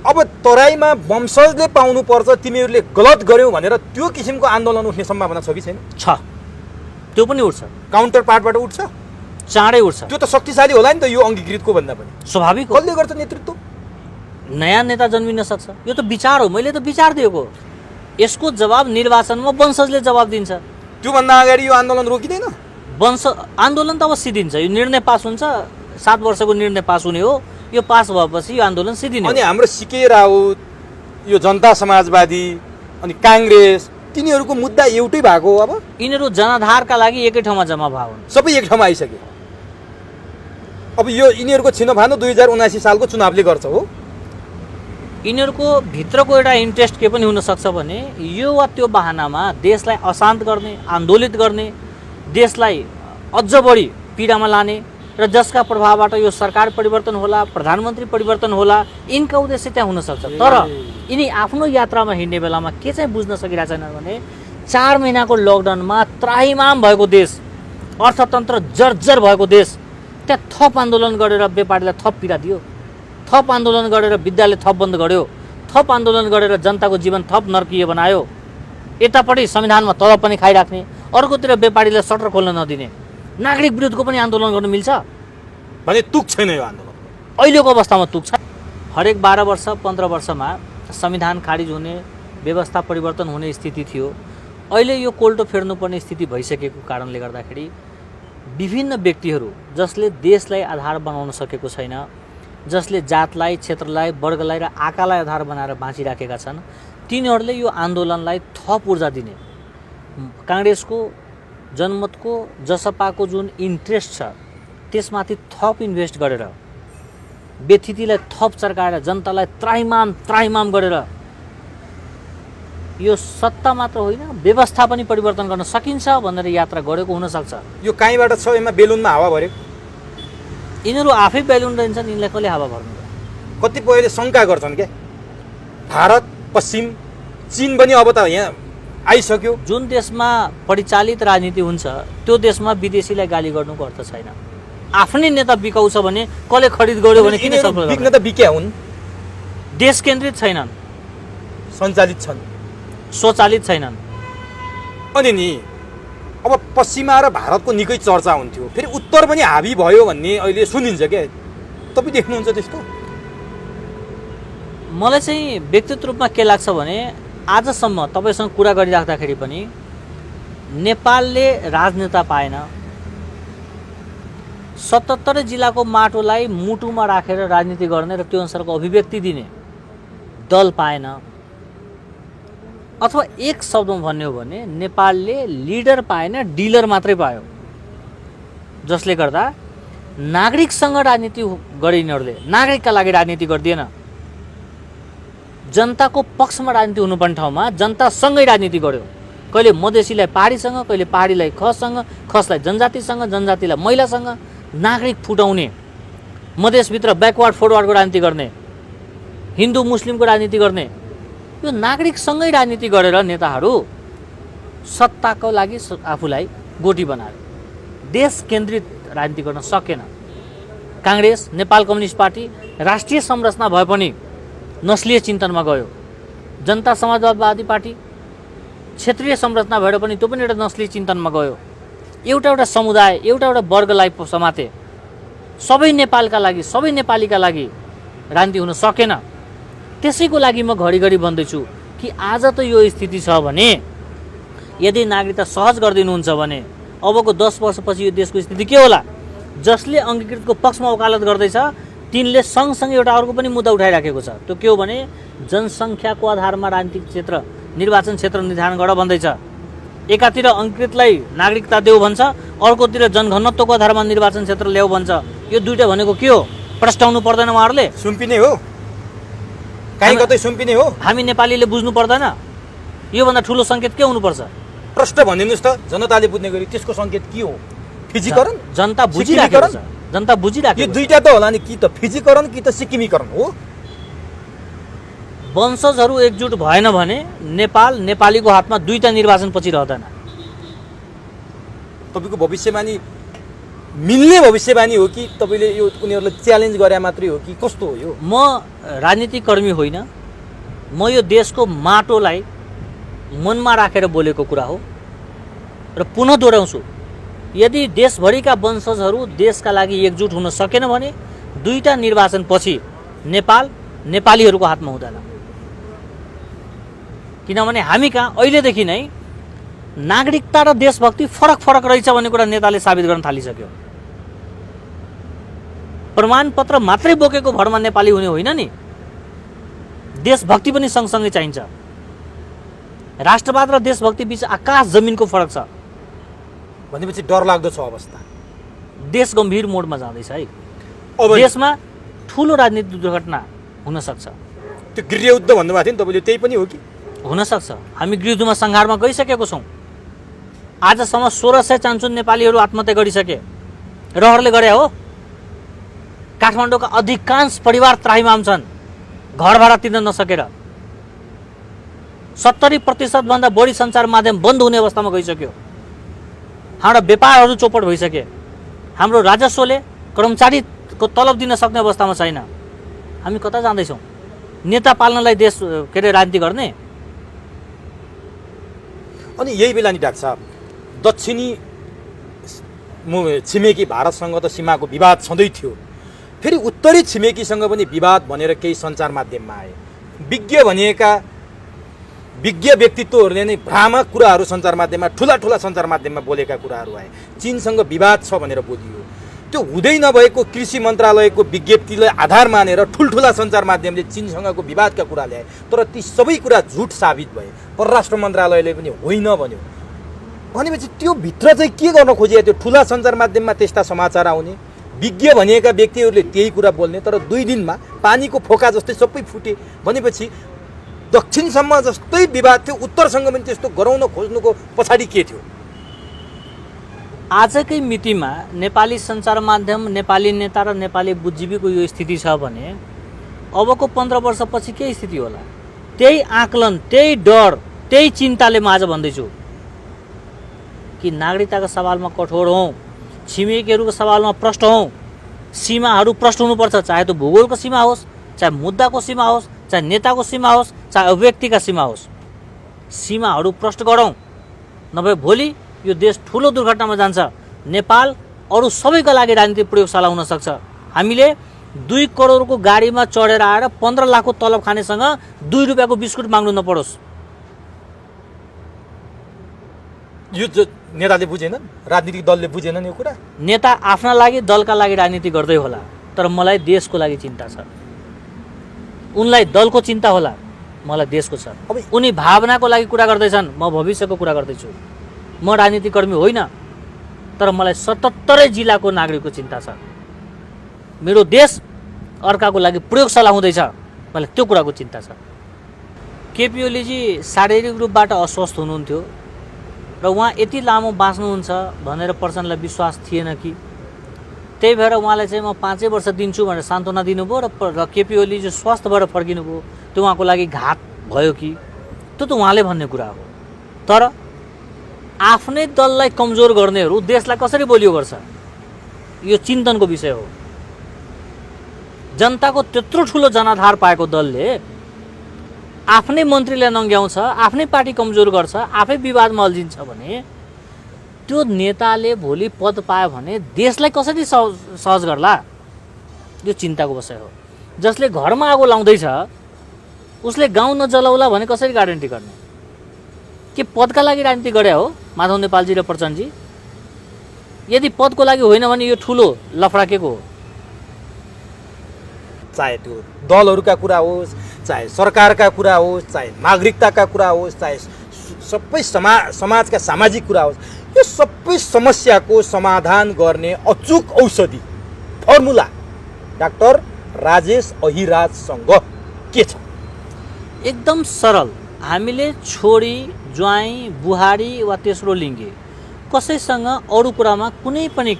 B: अब तराईमा वंशजले पाउनुपर्छ, तिमीहरूले गलत गर्यौ भनेर त्यो किसिमको आन्दोलन उठ्ने सम्भावना छ कि छैन?
A: छ, त्यो पनि उठ्छ,
B: काउन्टर पार्टबाट उठ्छ,
A: चाँडै उठ्छ।
B: त्यो त शक्तिशाली होला नि त, यो अङ्गीकृतको भन्दा पनि
A: स्वाभाविक हो।
B: कसले गर्छ नेतृत्व?
A: नयाँ नेता जन्मिन सक्छ, यो त विचार हो। मैले त विचार दिएको, यसको जवाब निर्वाचनमा वंशजले जवाब दिन्छ।
B: त्योभन्दा अगाडि यो आन्दोलन रोकिँदैन?
A: आन्दोलन त अब सिद्धिन्छ। यो निर्णय पास हुन्छ, 7 वर्षको निर्णय पास हुने हो। यो पास भएपछि यो आन्दोलन सिद्धिने हो।
B: अनि हाम्रो सिके राउत, यो जनता समाजवादी अनि काङ्ग्रेस, तिनीहरूको मुद्दा एउटै भएको हो। अब
A: यिनीहरू जनाधारका लागि एकै ठाउँमा जम्मा भए हुन्,
B: सबै एक ठाउँमा आइसक्यो। अब यो यिनीहरूको छिनोफानो 2079 सालको चुनावले गर्छ हो।
A: यिनीहरूको भित्रको एउटा इन्ट्रेस्ट के पनि हुनसक्छ भने यो वा त्यो बहानामा देशलाई अशान्त गर्ने, आन्दोलित गर्ने, देशलाई अझ बढी पीडामा लाने र जसका प्रभावबाट यो सरकार परिवर्तन होला, प्रधानमन्त्री परिवर्तन होला, यिनका उद्देश्य त्यहाँ हुनसक्छ। तर यिनी आफ्नो यात्रामा हिँड्ने बेलामा के चाहिँ बुझ्न सकिरहेको छैन भने 4 महिनाको लकडाउनमा त्राहिमाम भएको देश, अर्थतन्त्र जर्जर भएको देश, त्यहाँ थप आन्दोलन गरेर व्यापारीलाई थप पीडा दियो, थप आन्दोलन गरेर विद्यालय थप बन्द गर्यो, थप आन्दोलन गरेर जनताको जीवन थप नर्कीय बनायो। यतापट्टि संविधानमा तलब पनि खाइराख्ने, अर्कोतिर व्यापारीलाई सटर खोल्न नदिने, नागरिक विरुद्धको पनि आन्दोलन गर्न मिल्छ
B: भने तुक छैन यो आन्दोलन।
A: अहिलेको अवस्थामा तुक छ। हरेक 12 वर्ष 15 वर्षमा संविधान खारिज हुने, व्यवस्था परिवर्तन हुने स्थिति थियो। अहिले यो कोल्टो फेर्नुपर्ने स्थिति भइसकेको कारणले गर्दाखेरि विभिन्न व्यक्तिहरू जसले देशलाई आधार बनाउन सकेको छैन, जसले जातलाई, क्षेत्रलाई, वर्गलाई र आकालाई आधार बनाएर बाँचिराखेका छन्, तिनीहरूले यो आन्दोलनलाई थप ऊर्जा दिने, काङ्ग्रेसको, जनमतको, जसपाको जुन इन्ट्रेस्ट छ त्यसमाथि थप इन्भेस्ट गरेर, व्यथितिलाई थप चर्काएर, जनतालाई त्राहिमाम गरेर यो सत्ता मात्र होइन व्यवस्था पनि परिवर्तन गर्न सकिन्छ भनेर यात्रा गरेको हुनसक्छ।
B: यो कहीँबाट छ, यसमा बेलुनमा हावा भरेको?
A: यिनीहरू आफै बेलुन रहन्छन्, यिनलाई कसले हावा भर्नु?
B: कतिपयले शङ्का गर्छन् क्या, भारत, पश्चिम, चीन पनि अब त यहाँ आइसक्यो।
A: जुन देशमा परिचालित राजनीति हुन्छ त्यो देशमा विदेशीलाई गाली गर्नुको अर्थ छैन। आफ्नै नेता बिकाउँछ भने कसले खरिद गर्यो भने किन सफल
B: बिक्न त बिक्या हुन्,
A: देश केन्द्रित छैनन्,
B: सञ्चालित छन्,
A: स्वचालित छैनन्।
B: अनि नि अब पश्चिमा र भारतको निकै चर्चा हुन्थ्यो, फेरि उत्तर पनि हाबी भयो भन्ने अहिले सुनिन्छ क्या। तपाईँ देख्नुहुन्छ त्यस्तो?
A: मलाई चाहिँ व्यक्तिगत रूपमा के लाग्छ भने आजसम्म तपाईँसँग कुरा गरिराख्दाखेरि पनि नेपालले राजनेता पाएन, 77 जिल्लाको माटोलाई मुटुमा राखेर राजनीति गर्ने र त्यो अनुसारको अभिव्यक्ति दिने दल पाएन, अथवा एक शब्दमा भन्ने हो भने नेपालले लिडर पाएन, डिलर मात्रै पायो। जसले गर्दा नागरिकसँग राजनीति गरिनेहरूले नागरिकका लागि राजनीति गर्दिएन। जनताको पक्षमा राजनीति हुनुपर्ने ठाउँमा जनतासँगै राजनीति गर्यो। कहिले मधेसीलाई पहाडीसँग, कहिले पहाडीलाई खससँग, खसलाई जनजातिसँग, जनजातिलाई महिलासँग, नागरिक फुटाउने, मधेसभित्र ब्याकवार्ड फरवार्डको राजनीति गर्ने, हिन्दू मुस्लिमको राजनीति गर्ने, यो नागरिकसँगै राजनीति गरेर नेताहरू सत्ताको लागि आफूलाई गोटी बनायो। देश केन्द्रित राजनीति गर्न सकेन। काङ्ग्रेस, नेपाल कम्युनिस्ट पार्टी राष्ट्रिय संरचना भए पनि नस्लीय चिन्तनमा गयो। जनता समाजवादी पार्टी क्षेत्रीय संरचना भएर पनि त्यो पनि एउटा नस्लीय चिन्तनमा गयो। एउटा समुदाय, एउटा वर्गलाई समाते। सबै नेपालका लागि, सबै नेपालीका लागि राजनीति हुन सकेन। त्यसैको लागि म घरिघरि भन्दैछु कि आज त यो स्थिति छ भने यदि नागरिकता सहज गरिदिनुहुन्छ भने अबको 10 वर्षपछि यो देशको स्थिति के होला? जसले अङ्गीकृतको पक्षमा वकालत गर्दैछ तिनले सँगसँगै एउटा अर्को पनि मुद्दा उठाइराखेको छ। त्यो के हो भने जनसङ्ख्याको आधारमा राजनीतिक क्षेत्र, निर्वाचन क्षेत्र निर्धारण गर भन्दैछ। एकातिर अङ्गीकृतलाई नागरिकता देऊ भन्छ, अर्कोतिर जनघनत्वको आधारमा निर्वाचन क्षेत्र ल्याऊ भन्छ। यो दुईटा भनेको के हो? प्रस्ताउनु पर्दैन उहाँहरूले?
B: सुम्पिने हो, कहीँ कतै सुम्पिने हो।
A: हामी नेपालीले बुझ्नु पर्दैन? योभन्दा ठुलो सङ्केत के हुनुपर्छ?
B: प्रश्न भनिदिनुहोस् त, जनताले बुझ्ने गरी त्यसको सङ्केत के हो? फिजीकरण?
A: जनता बुझिराखेको छ, जनता बुझिराखेको।
B: यो दुईटा त होला नि, कि त फिजीकरण कि त सिक्किमीकरण हो।
A: वंशजहरू एकजुट भएन भने नेपाल, नेपालीको हातमा दुईटा निर्वाचन पछि रहँदैन।
B: तपाईँको भविष्यवाणी मिल्ने भविष्यवाणी हो कि तपाईँले यो उनीहरूलाई च्यालेन्ज गरे मात्रै हो कि कस्तो हो यो?
A: म राजनीतिक कर्मी होइन, म यो देशको माटोलाई मनमा राखेर बोलेको कुरा हो। र पुनः दोहोऱ्याउँछु, यदि देशभरिका वंशजहरू देशका लागि एकजुट हुन सकेन भने दुईटा निर्वाचन पछि नेपाल नेपालीहरूको हातमा हुँदैन। किनभने हामी कहाँ अहिलेदेखि नै नागरिकता र देशभक्ति फरक फरक रहेछ भन्ने कुरा नेताले साबित गर्न थालिसक्यो। प्रमाणपत्र मात्रै बोकेको भरमा नेपाली हुने होइन नि, देशभक्ति पनि सँगसँगै चाहिन्छ। राष्ट्रवाद र देशभक्ति बीच आकाश जमिनको फरक छ
B: भनेपछि डरलाग्दो छ अवस्था।
A: देश गम्भीर मोडमा जाँदैछ है।
B: अब
A: देशमा ठुलो राजनीतिक दुर्घटना हुन सक्छ।
B: त्यो गृहयुद्ध भन्नुभएको थियो नि तपाईँले, त्यही पनि हो कि?
A: हुन सक्छ। हामी गृहयुद्धमा सङ्घारमा गइसकेको छौँ। आजसम्म 1600 चान्चुन नेपालीहरू आत्महत्या गरिसके। रहरले गरे हो। काठमाडौँका अधिकांश परिवार त्राहिमाम छन्, घर भाडा तिर्न नसकेर। 70% भन्दा बढी सञ्चार माध्यम बन्द हुने अवस्थामा गइसक्यो। हाम्रा व्यापारहरू चौपट भइसके। हाम्रो राजस्वले कर्मचारीको तलब दिन सक्ने अवस्थामा छैन। हामी कता जाँदैछौँ? नेता पाल्नलाई देश के अरे राजनीति गर्ने?
B: अनि यही बेला नि डाक्टर साहब, दक्षिणी छिमेकी भारतसँग त सीमाको विवाद छँदै थियो, फेरि उत्तरी छिमेकीसँग पनि विवाद भनेर केही सञ्चार माध्यममा आए। विज्ञ व्यक्तित्वहरूले नै भ्रामक कुराहरू सञ्चार माध्यममा, ठुला ठुला सञ्चार माध्यममा बोलेका कुराहरू आए। चीनसँग विवाद छ भनेर बोलियो। त्यो हुँदै नभएको कृषि मन्त्रालयको विज्ञप्तिलाई आधार मानेर ठुल्ठुला सञ्चार माध्यमले चीनसँगको विवादका कुरा ल्याए। तर ती सबै कुरा झुट साबित भए। परराष्ट्र मन्त्रालयले पनि होइन भन्यो। भनेपछि त्यो भित्र चाहिँ के गर्न खोजिएको थियो? ठुला सञ्चार माध्यममा त्यस्ता समाचार आउने, विज्ञ भनिएका व्यक्तिहरूले त्यही कुरा बोल्ने, तर 2 दिनमा पानीको फोका जस्तै सबै फुटे। भनेपछि दक्षिणसम्म जस्तै विवाद थियो, उत्तरसँग पनि त्यस्तो गराउन खोज्नुको पछाडि के थियो?
A: आजकै मितिमा नेपाली सञ्चार माध्यम, नेपाली नेता र नेपाली बुद्धिजीवीको यो स्थिति छ भने अबको 15 वर्षपछि के स्थिति होला? त्यही आकलन, त्यही डर, त्यही चिन्ताले म आज भन्दैछु कि नागरिकताको सवालमा कठोर हौँ, छिमेकीहरूको सवालमा प्रष्ट हौँ। सीमाहरू प्रष्ट हुनुपर्छ, चाहे त्यो भूगोलको सीमा होस्, चाहे मुद्दाको सीमा होस्, चाहे नेताको सीमा होस्, चाहे अभिव्यक्तिका सीमा होस्। सीमाहरू प्रष्ट गरौँ, नभए भोलि यो देश ठुलो दुर्घटनामा जान्छ। नेपाल अरू सबैका लागि राजनीतिक प्रयोगशाला हुन सक्छ। हामीले 2 करोडको गाडीमा चढेर आएर 15 लाखको तलब खानेसँग 2 रुपियाँको बिस्कुट माग्नु नपरोस्।
B: यो नेताले बुझेनन्, राजनीतिक दलले बुझेनन् यो कुरा।
A: नेता आफ्ना लागि दलका लागि राजनीति गर्दै होला, तर मलाई देशको लागि चिन्ता छ। उनलाई दलको चिन्ता होला, मलाई देशको छ। उनी भावनाको लागि कुरा गर्दैछन्, म भविष्यको कुरा गर्दैछु। म राजनीतिकर्मी होइन, तर मलाई 77 जिल्लाको नागरिकको चिन्ता छ। मेरो देश अर्काको लागि प्रयोगशाला हुँदैछ, मलाई त्यो कुराको चिन्ता छ। केपी ओलीजी शारीरिक रूपबाट अस्वस्थ हुनुहुन्थ्यो र उहाँ यति लामो बाँच्नुहुन्छ भनेर प्रचण्डलाई विश्वास थिएन कि, त्यही भएर उहाँलाई चाहिँ म 5 वर्ष दिन्छु भनेर सान्त्वना दिनुभयो र केपी ओली जो स्वस्थ भएर फर्किनुभयो त्यो उहाँको लागि घात भयो कि, त्यो त उहाँले भन्ने कुरा हो। तर आफ्नै दललाई कमजोर गर्नेहरू देशलाई कसरी बलियो गर्छ, यो चिन्तनको विषय हो। जनताको त्यत्रो ठुलो जनाधार पाएको दलले आफ्नै मन्त्रीलाई नङ्ग्याउँछ, आफ्नै पार्टी कमजोर गर्छ, आफै विवादमा अल्झिन्छ भने त्यो नेताले भोलि पद पायो भने देशलाई कसरी सहज गर्ला, यो चिन्ताको विषय हो। जसले घरमा आगो लाउँदैछ उसले गाउँ नजलाउला भने कसरी ग्यारेन्टी गर्ने? के पदका लागि राजनीति गरे हो माधव नेपालजी र प्रचण्डजी? यदि पदको लागि होइन भने यो ठुलो लफडा के को हो?
B: चाहे त्यो दलहरूका कुरा होस्, चाहे सरकारका कुरा होस्, चाहे नागरिकताका कुरा होस्, चाहे सबै समाजका सामाजिक कुरा होस्, यो सबै समस्याको समाधान गर्ने अचूक औषधि फर्मुला डाक्टर राजेश अहिराजसँग के छ?
A: एकदम सरल। हामीले छोरी, ज्वाइँ, बुहारी वा तेस्रो लिङ्गे कसैसँग अरू कुरामा कुनै पनि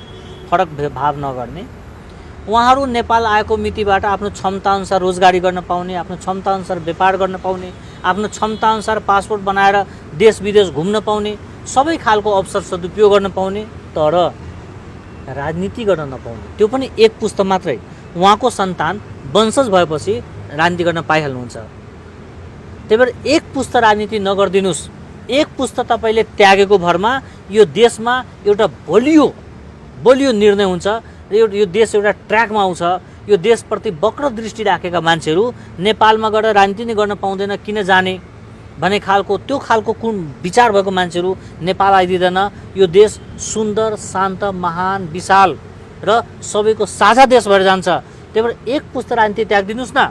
A: फरक भेदभाव नगर्ने, उहाँहरू नेपाल आएको मितिबाट आफ्नो क्षमताअनुसार रोजगारी गर्न पाउने, आफ्नो क्षमताअनुसार व्यापार गर्न पाउने, आफ्नो क्षमताअनुसार पासपोर्ट बनाएर देश विदेश घुम्न पाउने, सबै खालको अवसर सदुपयोग गर्न पाउने, तर राजनीति गर्न नपाउने, त्यो पनि एक पुस्ता मात्रै। उहाँको सन्तान वंशज भएपछि राजनीति गर्न पाइहाल्नुहुन्छ। त्यही भएर एक पुस्ता राजनीति नगरिदिनुहोस्। एक पुस्ता तपाईँले त्यागेको भरमा यो देशमा एउटा बलियो निर्णय हुन्छ र यो देश एउटा ट्र्याकमा आउँछ। यो देशप्रति वक्र दृष्टि राखेका मान्छेहरू नेपालमा गएर राजनीति नै गर्न पाउँदैन, किन जाने भन्ने त्यो खालको कुन विचार भएको मान्छेहरू नेपाल आइदिँदैन। यो देश सुन्दर, शान्त, महान, विशाल र सबैको साझा देश भएर जान्छ। त्यही भएर एक पुस्ता राजनीति त्यागिदिनुहोस् न।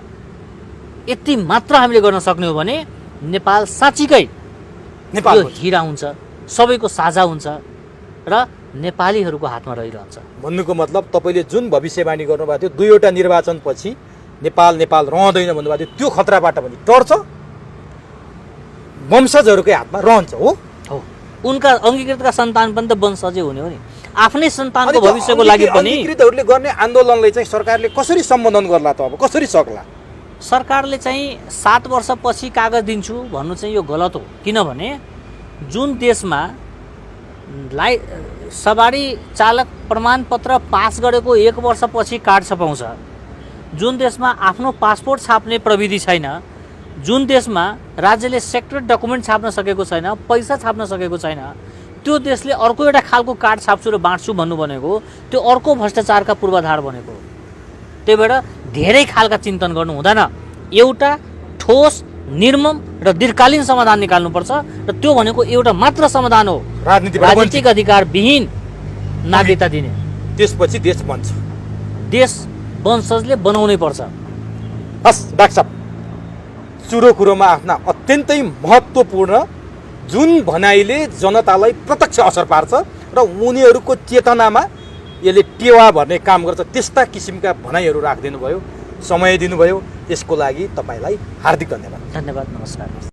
A: यति मात्र हामीले गर्न सक्ने हो भने नेपाल साँच्चीकै यो हिरा हुन्छ, सबैको साझा हुन्छ र नेपालीहरूको हातमा रहिरहन्छ।
B: भन्नुको मतलब तपाईँले जुन भविष्यवाणी गर्नुभएको थियो 2वटा निर्वाचनपछि नेपाल रहँदैन भन्नुभएको थियो, त्यो खतराबाट पनि टर्छ, वंशजहरूकै हातमा रहन्छ। हो,
A: उनका अङ्गीकृतका सन्तान पनि त वंशजै हुने हो नि। आफ्नै सन्तानको भविष्यको लागि पनि
B: अङ्गीकृतहरूले गर्ने आन्दोलनलाई चाहिँ सरकारले कसरी सम्बोधन गर्ला त? अब कसरी सक्ला?
A: सरकारले चाहिँ 7 वर्षपछि कागज दिन्छु भन्नु चाहिँ यो गलत हो। किनभने जुन देशमा सवारी चालक प्रमाणपत्र पास गरेको 1 वर्षपछि कार्ड छपाउँछ, जुन देशमा आफ्नो पासपोर्ट छाप्ने प्रविधि छैन, जुन देशमा राज्यले सेक्रेट डकुमेन्ट छाप्न सकेको छैन, पैसा छाप्न सकेको छैन, त्यो देशले अर्को एउटा खालको कार्ड छाप्छु र बाँड्छु भन्नु भनेको त्यो अर्को भ्रष्टाचारका पूर्वाधार भनेको। त्यही भएर धेरै खालका चिन्तन गर्नु हुँदैन। एउटा ठोस, निर्मम र दीर्घकालीन समाधान निकाल्नुपर्छ र त्यो भनेको एउटा मात्र समाधान हो, राजनीतिक अधिकार विहीन नागरिकता दिने।
B: त्यसपछि देश बन्छ।
A: देश वंशजले बनाउनै पर्छ।
B: हस् डाक्टर साहब, चुरो कुरोमा आफ्ना अत्यन्तै महत्त्वपूर्ण जुन भनाइले जनतालाई प्रत्यक्ष असर पार्छ र उनीहरूको चेतनामा यसले टेवा भर्ने काम गर्छ, त्यस्ता किसिमका भनाइहरू राखिदिनु भयो, समय दिनुभयो, त्यसको लागि तपाईँलाई हार्दिक धन्यवाद।
A: धन्यवाद, नमस्कार।